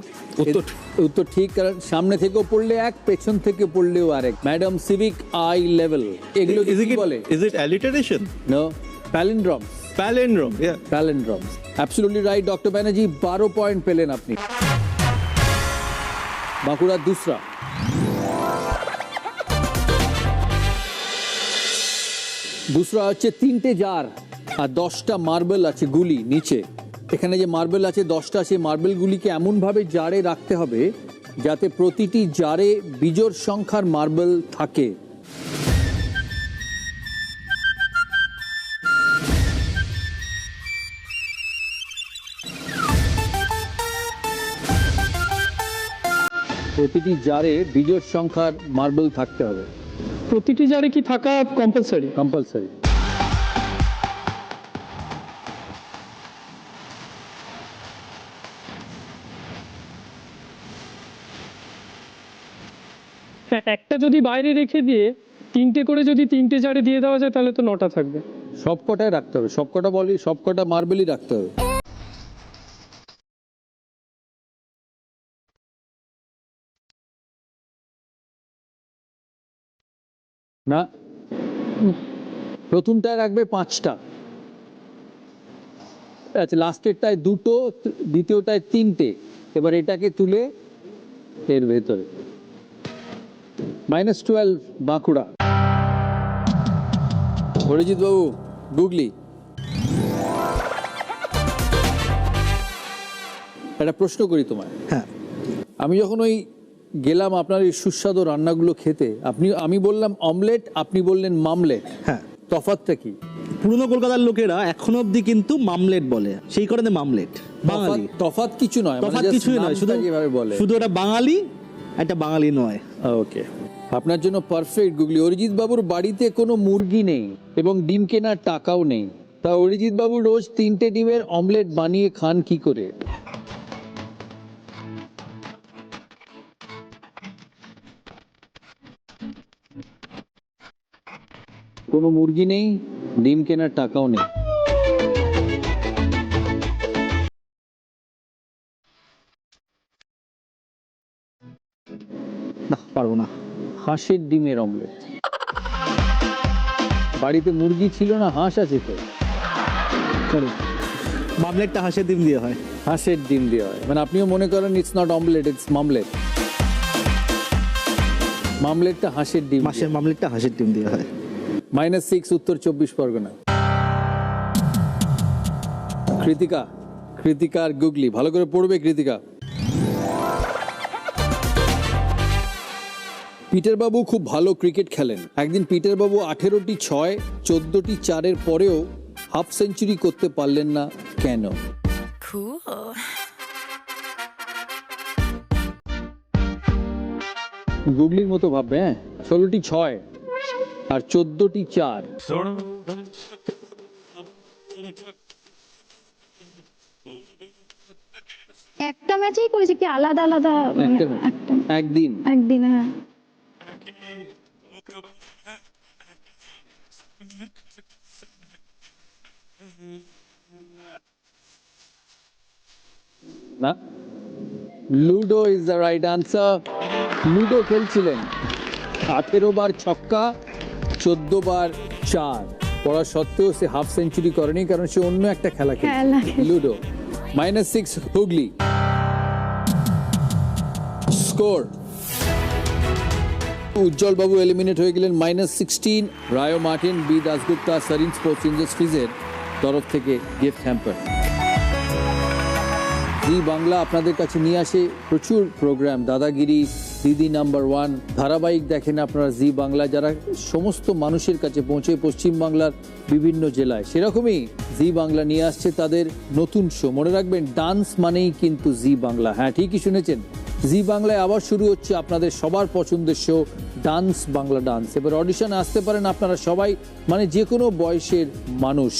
উত্তর ঠিক, কারণ সামনে থেকেও পড়লে এক, পেছন থেকে পড়লেও আরেক। ম্যাডাম সিভিক আই লেভেল, এগুলো কি বলে? Is it alliteration? No, palindromes. Palindrome, yeah. Palindromes. Absolutely right, doctor Banerjee. 12 point পেলেন আপনি। বাঁকুড়া দুসরা। দুসরা হচ্ছে 3টে জার আর 10টা মার্বেল আছে গুলি নিচে। এখানে যে মার্বেল আছে 10টা, সেই মার্বেলগুলিকে এমনভাবে জারে রাখতে হবে যাতে প্রতিটি জারে বিজোড় সংখ্যার মার্বেল থাকে। প্রতিটি জারে বিজোড় সংখ্যার মার্বেল থাকতে হবে। প্রতিটি জারে কি থাকা কম্পালসারি? কম্পালসারি। একটা যদি বাইরে রেখে দিয়ে 3টে করে যদি 3টে জারে দিয়ে দেওয়া যায় তাহলে তো 9টা থাকবে। সবকটাই রাখতে হবে, সবকটা বলি, সবকটা মার্বেলই রাখতে হবে। না, প্রথমটায় রাখবে 5টা, আচ্ছা লাস্টেরটায় 2টো, দ্বিতীয়টায় 3টে। এবার এটাকে তুলে এর ভেতরে। -12 বাঁকুড়া। অরিজিৎ বাবু গুগলি, একটা প্রশ্ন করি তোমায়। হ্যাঁ। আমি যখন ওই গেলাম আপনার এই সুস্বাদু রান্নাগুলো খেতে, আমি বললাম অমলেট, আপনি বললেন মামলেট। হ্যাঁ। তফাৎটা কি? পুরনো কলকাতার লোকেরা এখনো অবধি কিন্তু মামলেট বলে, সেই কারণে মামলেট। বাঙালি তফাৎ কিছু নয়, তফাৎ কিছুই নয়, শুধু যেভাবে বলে, শুধু এটা বাঙালি, এটা বাঙালি নয়। ওকে, আপনার জন্য পারফেক্ট গুগলি। অরিজিৎ বাবুর বাড়িতে কোনো মুরগি নেই এবং ডিম কেনার টাকাও নেই, তা অরিজিৎ বাবু রোজ 3টে ডিমের অমলেট বানিয়ে খান কি করে? কোনো মুরগি নেই, ডিম কেনার টাকাও নেই। না, পারবো না। হাঁসের ডিমের অমলেট। বাড়িতে মুরগি ছিল না, হাঁস আছে তো। মামলেটটা হাঁসের ডিম দিয়ে হয়। হাঁসের ডিম দিয়ে হয়, মানে আপনিও মনে করেন ইটস নট অমলেট, ইটস মামলেট। মামলেটটা হাঁসের ডিম, মামলেটটা হাঁসের ডিম দিয়ে হয়। -6 উত্তর 24 পরগনা। কৃতিকা আর গুগলি ভালো করে পড়বে। কৃতিকা, পিটার বাবু খুব ভালো ক্রিকেট খেলেন। একদিন পিটার বাবু 18টি 6, 14টি 4-এর পরেও হাফ সেঞ্চুরি করতে পারলেন না, কেন? গুগলির মতো ভাববে। হ্যাঁ, 16টি 6 আর 14টি 4। একটা ম্যাচেই করেছে কি আলাদা আলাদা একদিন একদিন হ্যাঁ না Ludo is the right answer Ludo খেলছিলেন 18 বার ছক্কা 14 বার চার পড়া সত্ত্বেও সে হাফ সেঞ্চুরি করেনি কারণ সে অন্য একটা খেলা খেলে লুডো -6 হুগলি স্কোর উজ্জ্বল বাবু এলিমিনেট হয়ে গেলেন -16 Roy Martin B Dasgupta Sareen sports ইন্ডাস্ট্রিজের তরফ থেকে গিফট হ্যাম্পার জি বাংলা আপনাদের কাছে নিয়ে আসে প্রচুর প্রোগ্রাম দাদাগিরি দিদি নাম্বার 1 ধারাবাহিক দেখেন আপনারা জি বাংলা যারা সমস্ত মানুষের কাছে পৌঁছে পশ্চিমবাংলার বিভিন্ন জেলায় সেরকমই জি বাংলা নিয়ে আসছে তাদের নতুন শো মনে রাখবেন ডান্স মানেই কিন্তু জি বাংলা হ্যাঁ ঠিকই শুনেছেন জি বাংলায় আবার শুরু হচ্ছে আপনাদের সবার পছন্দের শো ডান্স বাংলা ডান্স এবার অডিশনে আসতে পারেন আপনারা সবাই মানে যে কোনো বয়সের মানুষ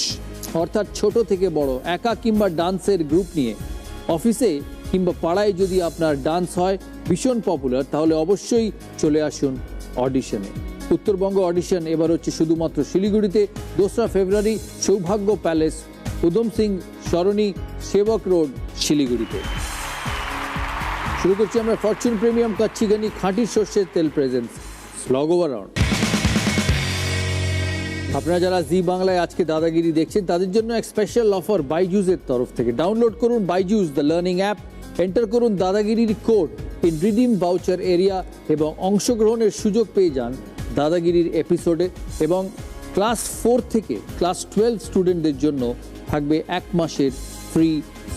অর্থাৎ ছোট থেকে বড় একা কিংবা ডান্সের গ্রুপ নিয়ে অফিসে কিংবা পাড়ায় যদি আপনার ডান্স হয় ভীষণ পপুলার তাহলে অবশ্যই চলে আসুন অডিশনে উত্তরবঙ্গ অডিশন এবার হচ্ছে শুধুমাত্র শিলিগুড়িতে 2রা ফেব্রুয়ারি সৌভাগ্য প্যালেস উধম সিং সরণি সেবক রোড শিলিগুড়িতে শুরু করছি আমরা ফরচুন প্রিমিয়াম কাচ্চিঘানি খাঁটি সর্ষের তেল প্রেজেন্স স্লগ ওভার রাউন্ড আপনারা যারা জি বাংলায় আজকে দাদাগিরি দেখছেন তাদের জন্য এক স্পেশাল অফার বাইজুসের তরফ থেকে ডাউনলোড করুন Byju's the learning app enter করুন দাদাগিরির code in redeem voucher area এবং অংশগ্রহণের সুযোগ পেয়ে যান দাদাগিরির এপিসোডে এবং ক্লাস 4 থেকে ক্লাস 12 স্টুডেন্টদের জন্য থাকবে 1 মাসের ফ্রি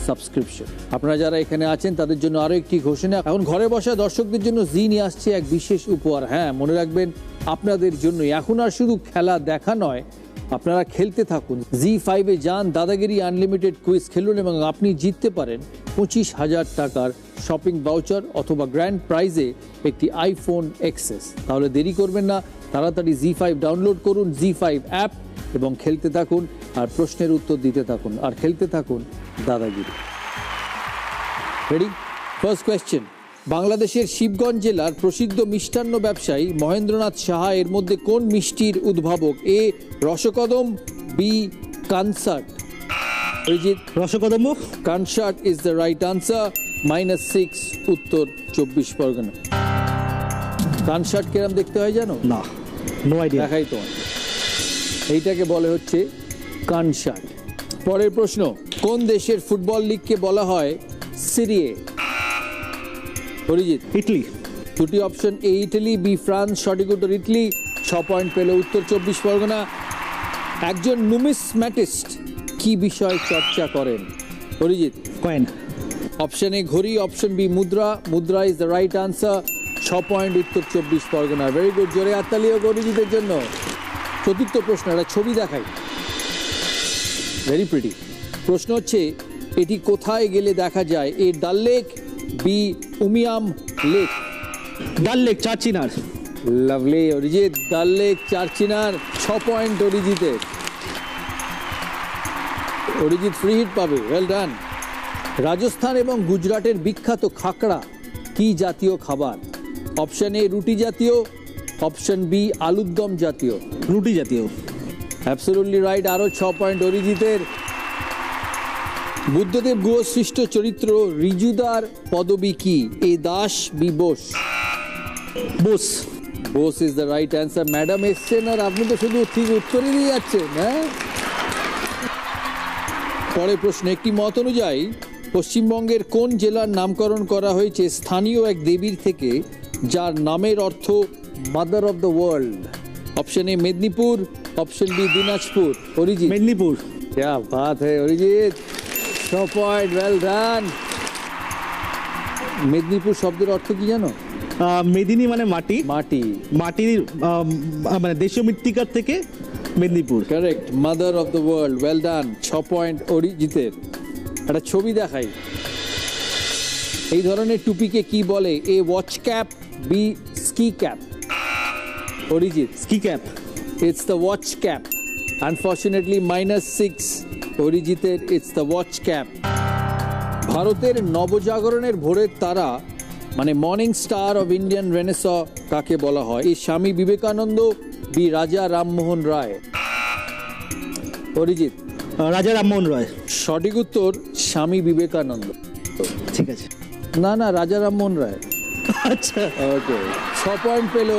সাবস্ক্রিপশন আপনারা যারা এখানে আছেন তাদের জন্য আরো একটি ঘোষণা এখন ঘরে বসা দর্শকদের জন্য জি নিয়ে আসছে এক বিশেষ উপহার হ্যাঁ মনে রাখবেন আপনাদের জন্য এখন আর শুধু খেলা দেখা নয় আপনারা খেলতে থাকুন জি5-এ যান দাদাগিরি আনলিমিটেড কুইজ খেলুন এবং আপনি জিততে পারেন 25,000 টাকার শপিং ভাউচার অথবা গ্র্যান্ড প্রাইজে একটি আইফোন এক্সএস তাহলে দেরি করবেন না তাড়াতাড়ি জি5 ডাউনলোড করুন জি5 অ্যাপ এবং খেলতে থাকুন আর প্রশ্নের উত্তর দিতে থাকুন আর খেলতে থাকুন দাদাগিরি রেডি ফার্স্ট কোয়েশ্চেন বাংলাদেশের শিবগঞ্জ জেলার প্রসিদ্ধ মিষ্টান্ন ব্যবসায়ী মহেন্দ্রনাথ সাহা এর মধ্যে কোন মিষ্টির উদ্ভাবক এ রসকদম বি কানসার্ট অরিজিৎ রসকদম্ব কানসার্ট ইজ দ্য রাইট আনসার -6 উত্তর 24 পরগনা কানসার্ট কিরম দেখতে হয় জানো না নো আইডিয়া দেখাই তো এইটাকে বলে হচ্ছে কানসার্ট পরের প্রশ্ন কোন দেশের ফুটবল লিগকে বলা হয় সিরিয়ে অরিজিৎ ইটালি দুটি option A Italy B France সঠিক উত্তর ইটালি 6 পয়েন্ট পেল উত্তর 24 পরগনা একজন নুমিসম্যাটিস্ট কি বিষয় চর্চা করেন অরিজিৎ কয়েন অপশন এ ঘড়ি অপশন বি মুদ্রা মুদ্রা is the right answer 6 point উত্তর 24 পরগনা ভেরি গুড জোরে হাততালি হোক অরিজিতের জন্য চতুর্থ প্রশ্ন একটা ছবি দেখাই ভেরি প্রিটি প্রশ্ন হচ্ছে এটি কোথায় গেলে দেখা যায় A Dal lake B Umiam lake Dal lake Char Chinar lovely Arijit Dal lake Char Chinar 6 point অরিজিতের অরিজিৎ ফ্রি হিট পাবে ওয়েল ডান রাজস্থান এবং গুজরাটের বিখ্যাত খাকড়া কি জাতীয় খাবার অপশন এ রুটি জাতীয় অপশন বি আলুর দম জাতীয় রুটি জাতীয় অ্যাবসলিউটলি রাইট আরো 6 পয়েন্ট অরিজিতের বুদ্ধদেব গুহ সৃষ্ট চরিত্র রিজুদার পদবী কি A Das B Bose Bose Bose is the right answer madam এসছেন আর আপনি তো শুধু ঠিক উত্তরই দিয়ে যাচ্ছেন হ্যাঁ পরের প্রশ্ন একটি মত অনুযায়ী পশ্চিমবঙ্গের কোন জেলার নামকরণ করা হয়েছে স্থানীয় এক দেবীর থেকে যার নামের অর্থ mother of the world option A Medinipur option B Dinajpur Arijit Medinipur क्या बात है Arijit 6 point well done Medinipur শব্দের অর্থ কি জানো মেদিনী মানে মাটি মাটি মাটির মানে দেশীয় মৃত্তিকার থেকে Medinipur correct mother of the world well done 6 point অরিজিতের একটা ছবি দেখাই এই ধরনের টুপিকে কি বলে A watch cap B ski cap Arijit ski cap it's the watch cap unfortunately -6 অরিজিতের ইটস দ্য ওয়াচ ক্যাপ ভারতের নবজাগরণের ভোরের তারা মানে morning star of Indian renaissance কাকে বলা হয়? এই স্বামী বিবেকানন্দ, বি রাজা রামমোহন রায়। অরিজিৎ, রাজা রামমোহন রায়। সঠিক উত্তর স্বামী বিবেকানন্দ। ঠিক আছে। না না, রাজা রামমোহন রায়। আচ্ছা, ওকে, 6 পয়েন্ট পেল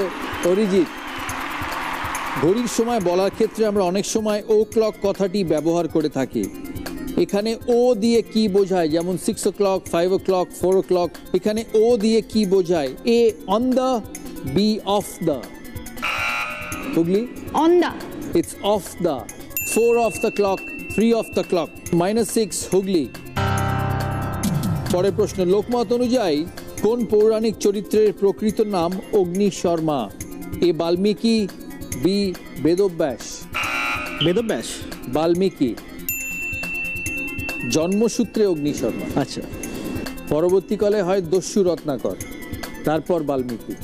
অরিজিৎ। ঘড়ির সময় বলার ক্ষেত্রে আমরা অনেক সময় ও ক্লক কথাটি ব্যবহার করে থাকি। এখানে ও দিয়ে কি বোঝায়? যেমন 6 o'clock, 5 o'clock, 4 o'clock। এখানে ও দিয়ে কি বোঝায়? A on the, B off the. Hooghly, on the. It's off the. 4 of the clock, 3 of the clock. -6 Hooghly. পরের প্রশ্ন, লোকমত অনুযায়ী কোন পৌরাণিক চরিত্রের প্রকৃত নাম অগ্নি শর্মা? এ বাল্মীকি, বি বেদব্যাস। বেদব্যাস। বাল্মীকি, জন্মসূত্রে অগ্নি শর্মা। আচ্ছা। পরবর্তীকালে হয় দস্যু রত্নাকর, তারপর বাল্মীকি।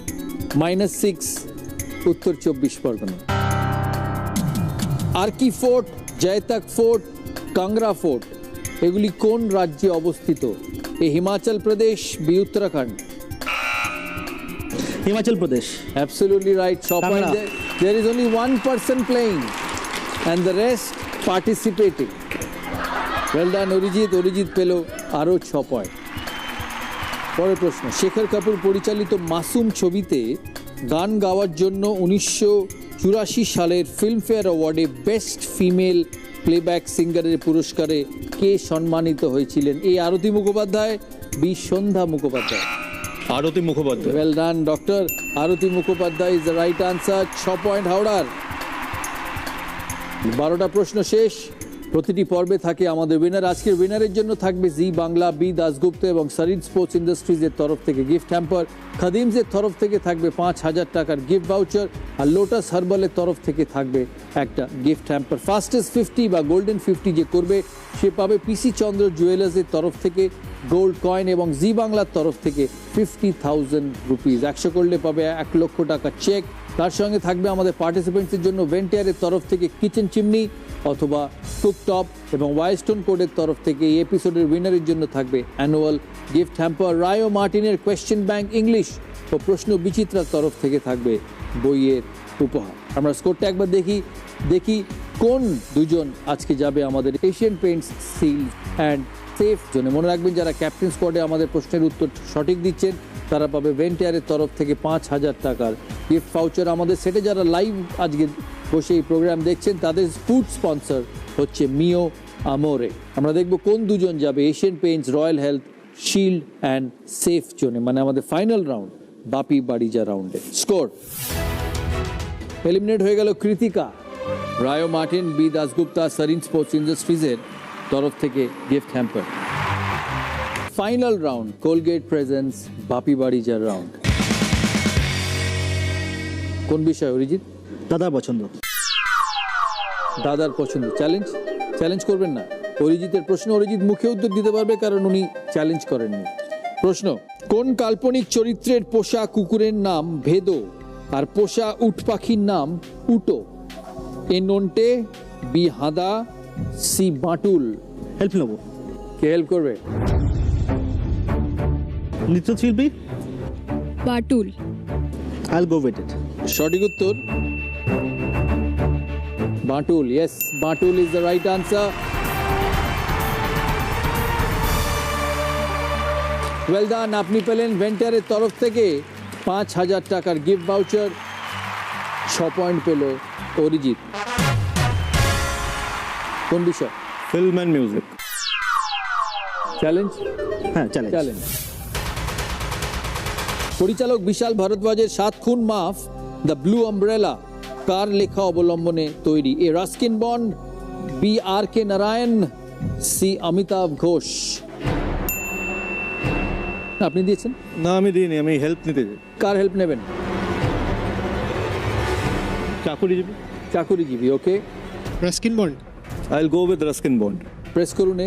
-6 উত্তর 24 পরগনা। আরকি ফোর্ট, জয়তক ফোর্ট, কাংরা ফোর্ট এগুলি কোন রাজ্যে অবস্থিত? এ Himachal Pradesh, B Uttarakhand. Himachal Pradesh. Absolutely right. 6 points. There is only one person playing and the rest participating. Well done, Arijit. Arijit পেল আরও 6 পয়েন্ট। পরের প্রশ্ন, শেখর কাপুর পরিচালিত মাসুম ছবিতে গান গাওয়ার জন্য 1984 সালের ফিল্মফেয়ার অ্যাওয়ার্ডে বেস্ট ফিমেল প্লেব্যাক সিঙ্গারের পুরস্কারে কে সম্মানিত হয়েছিলেন? A Arati Mukhopadhyay, B Sandhya Mukhopadhyay. Arati Mukhopadhyay. Well done doctor, Arati Mukhopadhyay is the right answer. 6 point হাওড়ার। 12টা প্রশ্ন শেষ। প্রতিটি পর্বে থাকে আমাদের উইনার। আজকের উইনারের জন্য থাকবে জি বাংলা, বি দাশগুপ্ত এবং সারিন স্পোর্টস ইন্ডাস্ট্রিজের তরফ থেকে গিফট হ্যাম্পার। খাদিমসের তরফ থেকে থাকবে 5,000 টাকার গিফট ভাউচার। আর লোটাস হার্বালের তরফ থেকে থাকবে একটা গিফট হ্যাম্পার। ফাস্টেস্ট 50 বা গোল্ডেন 50 যে করবে সে পাবে পিসি চন্দ্র জুয়েলার্সের তরফ থেকে গোল্ড কয়েন এবং জি বাংলার তরফ থেকে 50,000 রুপিস। 100 করলে পাবে 1 লক্ষ টাকা চেক। তার সঙ্গে থাকবে আমাদের পার্টিসিপেন্টসের জন্য ভেন্টিয়ারের তরফ থেকে কিচেন চিমনি অথবা কুকটপ, এবং ওয়াইস্টোন কোডের তরফ থেকে এই এপিসোডের উইনারের জন্য থাকবে অ্যানুয়াল গিফট হ্যাম্পার। রায় ও মার্টিনের কোয়েশ্চেন ব্যাংক ইংলিশ ও প্রশ্ন বিচিত্রার তরফ থেকে থাকবে বইয়ের উপহার। আমরা স্কোরটা একবার দেখি কোন দুজন আজকে যাবে আমাদের Asian Paints seal and safe জোনে। মনে রাখবেন, যারা ক্যাপ্টেন স্কোয়াডে আমাদের প্রশ্নের উত্তর সঠিক দিচ্ছেন তারা পাবে ভেন্টিয়ারের তরফ থেকে 5,000 টাকার গিফট ভাউচার। আমাদের সেটে যারা লাইভ আজকে বসে এই প্রোগ্রাম দেখছেন তাদের ফুড স্পন্সর হচ্ছে মিও আমোরে। আমরা দেখব কোন দুজন যাবে Asian Paints royal health shield and safe জোনে, মানে আমাদের ফাইনাল রাউন্ড বাপি বাড়িজা রাউন্ডে। স্কোর এলিমিনেট হয়ে গেল কৃতিকা। রায় ও Martin, B Dasgupta, Sareen sports ইন্ডাস্ট্রিজের তরফ থেকে gift hamper. Final round Colgate presents বাপি বাড়িজার রাউন্ড। কোন বিষয় অরিজিৎ? দাদার পছন্দ। দাদার পছন্দ। চ্যালেঞ্জ করবেন না। অরিজিতের প্রশ্ন অরিজিৎ মুখে উত্তর দিতে পারবে কারণ উনি চ্যালেঞ্জ করেননি। প্রশ্ন, কোন কাল্পনিক চরিত্রের পোষা কুকুরের নাম ভেদো আর পোষা উট পাখির নাম উটো? এ নন্টে, বি হাদা, সি বাটুল। হেল্প নেবো। কে হেল্প করবে? নৃত্যশিল্পী বাটুল। আইল গো উইথ ইট। সঠিক উত্তর Batul. Yes, Batul is the right answer. Well done. আপনি পেলেন ভেন্টারের তরফ থেকে 5,000 টাকার গিফট ভাউচার। 6 পয়েন্ট পেল অরিজিৎ। কোন বিষয়? Film and music. চ্যালেঞ্জ? হ্যাঁ, চ্যালেঞ্জ। পরিচালক বিশাল ভারদ্বাজের 7 খুন মাফ দ্য ব্লু আমব্রেলা কার লেখা অবলম্বনে তৈরি? এ রাস্কিন বন্ড, বি আর কে নারায়ণ, সি অমিতাভ ঘোষ। আপনি দিয়েছেন? না, আমি দিইনি, আমি হেল্প নিতে চাই। কার হেল্প নেবেন? চাকুরিজীবী। চাকুরিজীবী, ওকে। Ruskin Bond. I'll go with Ruskin Bond. Press করুন।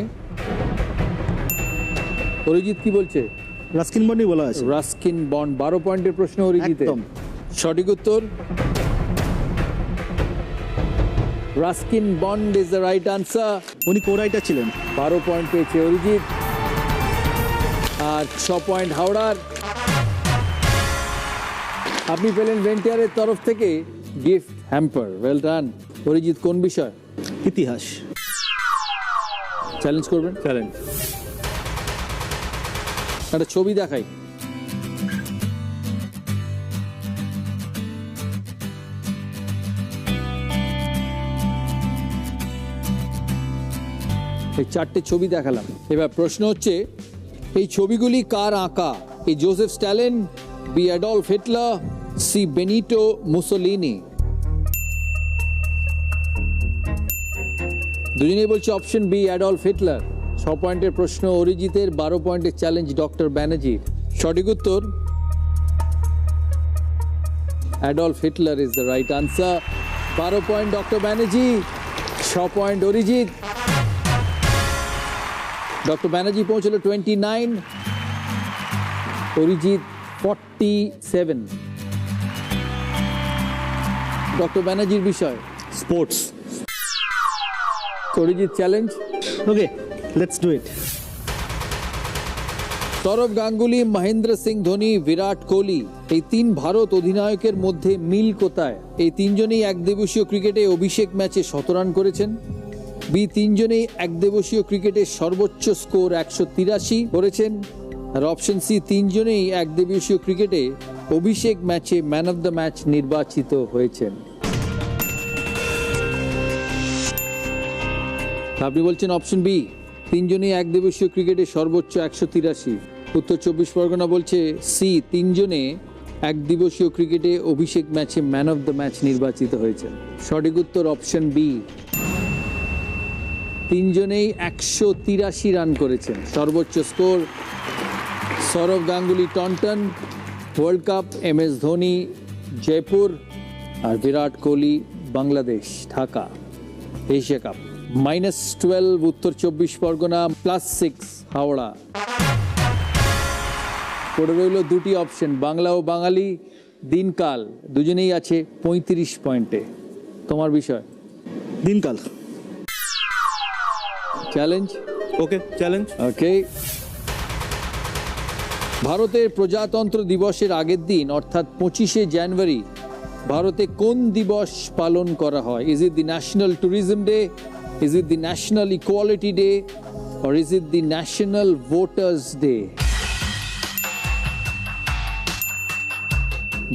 অরিজিৎ কি বলছে? রাস্কিন বন্ডই বলা আছে। Ruskin bond. 12 পয়েন্টের প্রশ্ন অরিজিতের। সঠিক উত্তর Ruskin bond is the right answer. উনি কো রাইটার ছিলেন। 12 পয়েন্ট পেয়েছে অরিজিৎ। আর 6 পয়েন্ট হাওড়ার। আপনি পেলেন ভেন্টিয়ারের তরফ থেকে gift hamper. Well done. Arijit, কোন বিষয়? ইতিহাস। চ্যালেঞ্জ করবেন? চ্যালেঞ্জ। একটা ছবি দেখাই। এই 4টে ছবি দেখালাম। এবার প্রশ্ন হচ্ছে, এই ছবিগুলি কার আঁকা? A Joseph Stalin, B Adolf Hitler, C Benito Mussolini. দুজনেই বলছে অপশন বি, অ্যাডলফ হিটলার। 6 পয়েন্টের প্রশ্ন অরিজিতের, 12 পয়েন্টের চ্যালেঞ্জ ডক্টর ব্যানার্জির। সঠিক উত্তর Adolf Hitler is the right answer. 12 point doctor Banerjee, 6 point Arijit. Doctor Banerjee পৌঁছলো 29, অরিজিৎ 47। ডক্টর ব্যানার্জির বিষয় sports. Arijit challenge. Okay, let's do it. Sourav Ganguly, Mahendra Singh Dhoni, Virat Kohli, এই 3 ভারত অধিনায়কের মধ্যে মিল কোথায়? এই 3 জনেই একদিবসীয় ক্রিকেটে অভিষেক ম্যাচে 100 রান করেছেন। বি, 3 জনেই একদিবসীয় ক্রিকেটের সর্বোচ্চ স্কোর 183 করেছেন। আর অপশন সি, 3 জনেই একদিবসীয় ক্রিকেটে অভিষেক ম্যাচে ম্যান অফ দ্য ম্যাচ নির্বাচিত হয়েছেন। আপনি বলছেন অপশন বি, 3 জনেই একদিবসীয় ক্রিকেটে সর্বোচ্চ 183। উত্তর 24 পরগনা বলছে সি, 3 জনে একদিবসীয় ক্রিকেটে অভিষেক ম্যাচে ম্যান অফ দ্য ম্যাচ নির্বাচিত হয়েছেন। সঠিক উত্তর অপশন বি, 3 জনেই 183 রান করেছেন। সর্বোচ্চ score Sourav Ganguly Taunton, World Cup, M S Dhoni Jaipur, আর বিরাট কোহলি বাংলাদেশ ঢাকা এশিয়া কাপ। -12 উত্তর 24 পরগনা, +6 হাওড়া। পড়ে রইল 2টি অপশন, বাংলা ও বাঙালি, দিনকাল। দুজনেই আছে 35 পয়েন্টে। তোমার বিষয়? দিনকাল। চ্যালেঞ্জ। ওকে, চ্যালেঞ্জ। ওকে। ভারতের প্রজাতন্ত্র দিবসের আগের দিন অর্থাৎ 25শে জানুয়ারি ভারতে কোন দিবস পালন করা হয়? Is it the national tourism day, is it the national equality day, or is it the national voters day?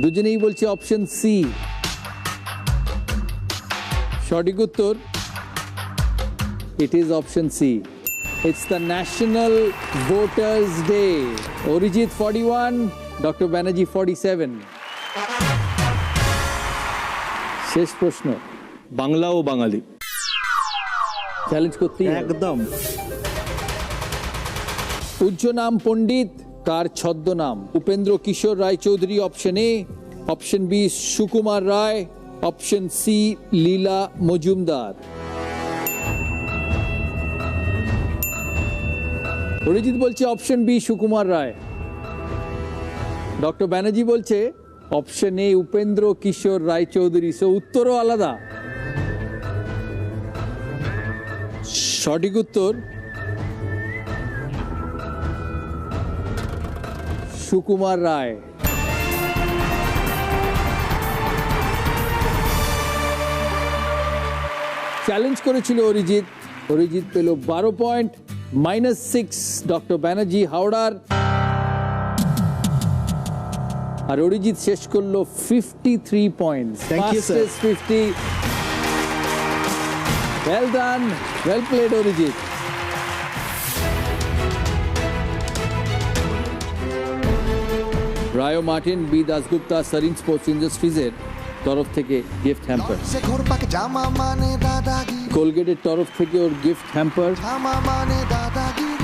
দুজনেই বলছে অপশন সি। সঠিক উত্তর it is option C. It's the National Voters Day. Orijit 41, Dr. Banerjee 47. শেষ প্রশ্ন, বাংলা ও বাঙালি। Challenge করতে একদম। পূজ্য নাম পণ্ডিত, কার ছদ্মনাম? Upendra Kishore Roy Chowdhury option A, option B Sukumar Roy, option C Leela Majumdar. Arijit বলছে option B Sukumar Roy. Doctor Banerjee বলছে option A Upendra Kishore Roy Chowdhury. So উত্তরও আলাদা। সঠিক উত্তর সুকুমার রায়। চ্যালেঞ্জ করেছিল অরিজিৎ। অরিজিৎ পেল 12 পয়েন্ট, -6 ডক্টর ব্যানার্জি হাওড়ার। আর অরিজিৎ শেষ করলো 53 points. Fastest 50। Well done, well played Arijit. Roy Martin, B Dasgupta, Sareen sports ইন্ডাস্ট্রিজের তরফ থেকে গিফট হ্যাম্পার। কোলগেটের তরফ থেকে ওর গিফট হ্যাম্পার।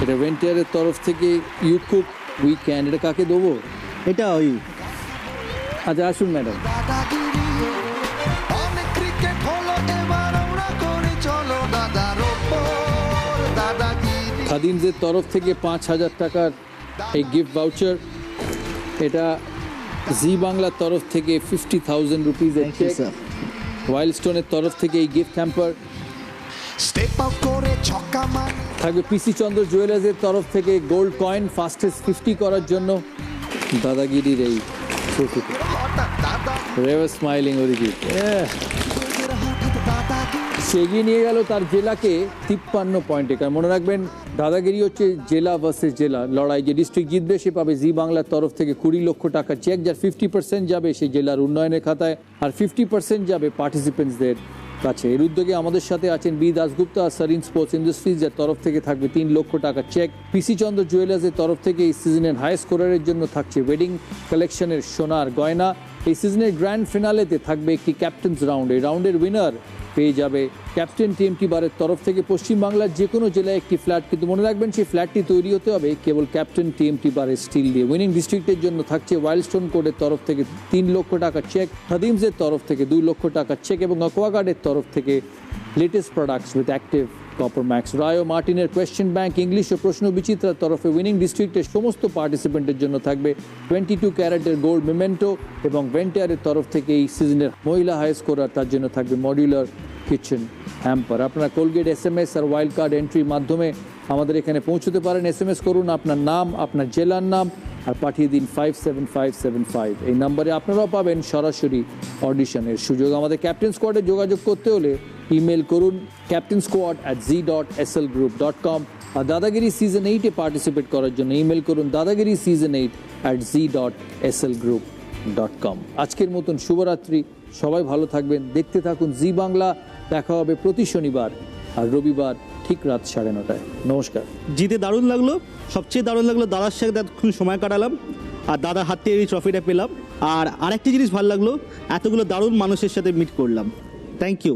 এটা ভেন্টিয়ারের তরফ থেকে ইউ কুক উইকেন্ড। এটা কাকে দেবো? এটা ওই, আচ্ছা আসুন ম্যাডাম। খাদিমসের তরফ থেকে 5000 টাকার এই গিফট ভাউচার। এটা জি বাংলার তরফ থেকে 50,000 রুপিজ। ওয়াইল্ডস্টোনের তরফ থেকে এই গিফট হ্যাম্পার। থাকবে পিসি চন্দ্র জুয়েলার্সের তরফ থেকে গোল্ড কয়েন ফাস্টেস্ট 50 করার জন্য দাদাগিরির এই ট্রফিতে। রেভার স্মাইলিং অরিজিৎ সে এগিয়ে নিয়ে গেল তার জেলাকে 53 পয়েন্টে। কারণ মনে রাখবেন দাদাগিরি হচ্ছে জেলা ভার্সেস জেলা লড়াই, যে ডিস্ট্রিক্ট জিতবে সে পাবে জি বাংলার তরফ থেকে 20 লক্ষ টাকা চেক, যার 50% যাবে সেই জেলার উন্নয়নের খাতায় আর 50% যাবে পার্টিসিপেন্টসদের কাছে। এর উদ্যোগে আমাদের সাথে আছেন B Dasgupta Sareen Sports Industries, যার তরফ থেকে থাকবে 3 লক্ষ টাকা চেক। পিসি চন্দ্র জুয়েলার্সের তরফ থেকে এই সিজনের হাই স্কোরারের জন্য থাকছে ওয়েডিং কালেকশনের সোনার গয়না। এই সিজনের গ্র্যান্ড ফিনালেতে থাকবে একটি ক্যাপ্টেন্স রাউন্ড। এই রাউন্ডের উইনার পেয়ে যাবে ক্যাপ্টেন টিএমটি বারের তরফ থেকে পশ্চিমবাংলার যে কোনো জেলায় একটি ফ্ল্যাট, কিন্তু মনে রাখবেন সেই ফ্ল্যাটটি তৈরি হতে হবে কেবল ক্যাপ্টেন টিএমটি বারের স্টিল দিয়ে। উইনিং ডিস্ট্রিক্টের জন্য থাকছে ওয়াইল্ডস্টোন কোডের তরফ থেকে 3 লক্ষ টাকা চেক, হাদিমসের তরফ থেকে 2 লক্ষ টাকা চেক এবং অ্যাকোয়াগার্ডের তরফ থেকে latest products with active copper max. Roy ও মার্টিনের কোয়েশ্চেন ব্যাংক ইংলিশ ও প্রশ্ন বিচিত্রার তরফে উইনিং ডিস্ট্রিক্টের সমস্ত পার্টিসিপেন্টের জন্য থাকবে 22 ক্যারেটের গোল্ড মেমেন্টো এবং ভেন্টিয়ারের তরফ থেকে এই সিজনের মহিলা হাই স্কোরার তার জন্য থাকবে মডিউলার কিচেন হ্যাম্পার। আপনারা কোলগেট SMS আর ওয়াইল্ড কার্ড এন্ট্রির মাধ্যমে আমাদের এখানে পৌঁছতে পারেন। SMS করুন আপনার নাম, আপনার জেলার নাম আর পাঠিয়ে দিন 57575। এই নম্বরে আপনারাও পাবেন সরাসরি অডিশনের সুযোগ। আমাদের ক্যাপ্টেন স্কোয়াডে যোগাযোগ করতে হলে ইমেল করুন captainsquad@z.slgroup.com আর দাদাগিরি সিজন 8-এ পার্টিসিপেট করার জন্য ইমেল করুন dadagiri-season8@z.slgroup.com। আজকের মতন শুভরাত্রি, সবাই ভালো থাকবেন, দেখতে থাকুন জি বাংলা। দেখা হবে প্রতি শনিবার আর রবিবার ঠিক রাত 9:30। নমস্কার। জিতে দারুণ লাগলো, সবচেয়ে দারুণ লাগলো দাদার সাথে খুব সময় কাটালাম আর দাদার হাত থেকে এই ট্রফিটা পেলাম। আর আরেকটি জিনিস ভালো লাগলো, এতগুলো দারুণ মানুষের সাথে মিট করলাম। Thank you.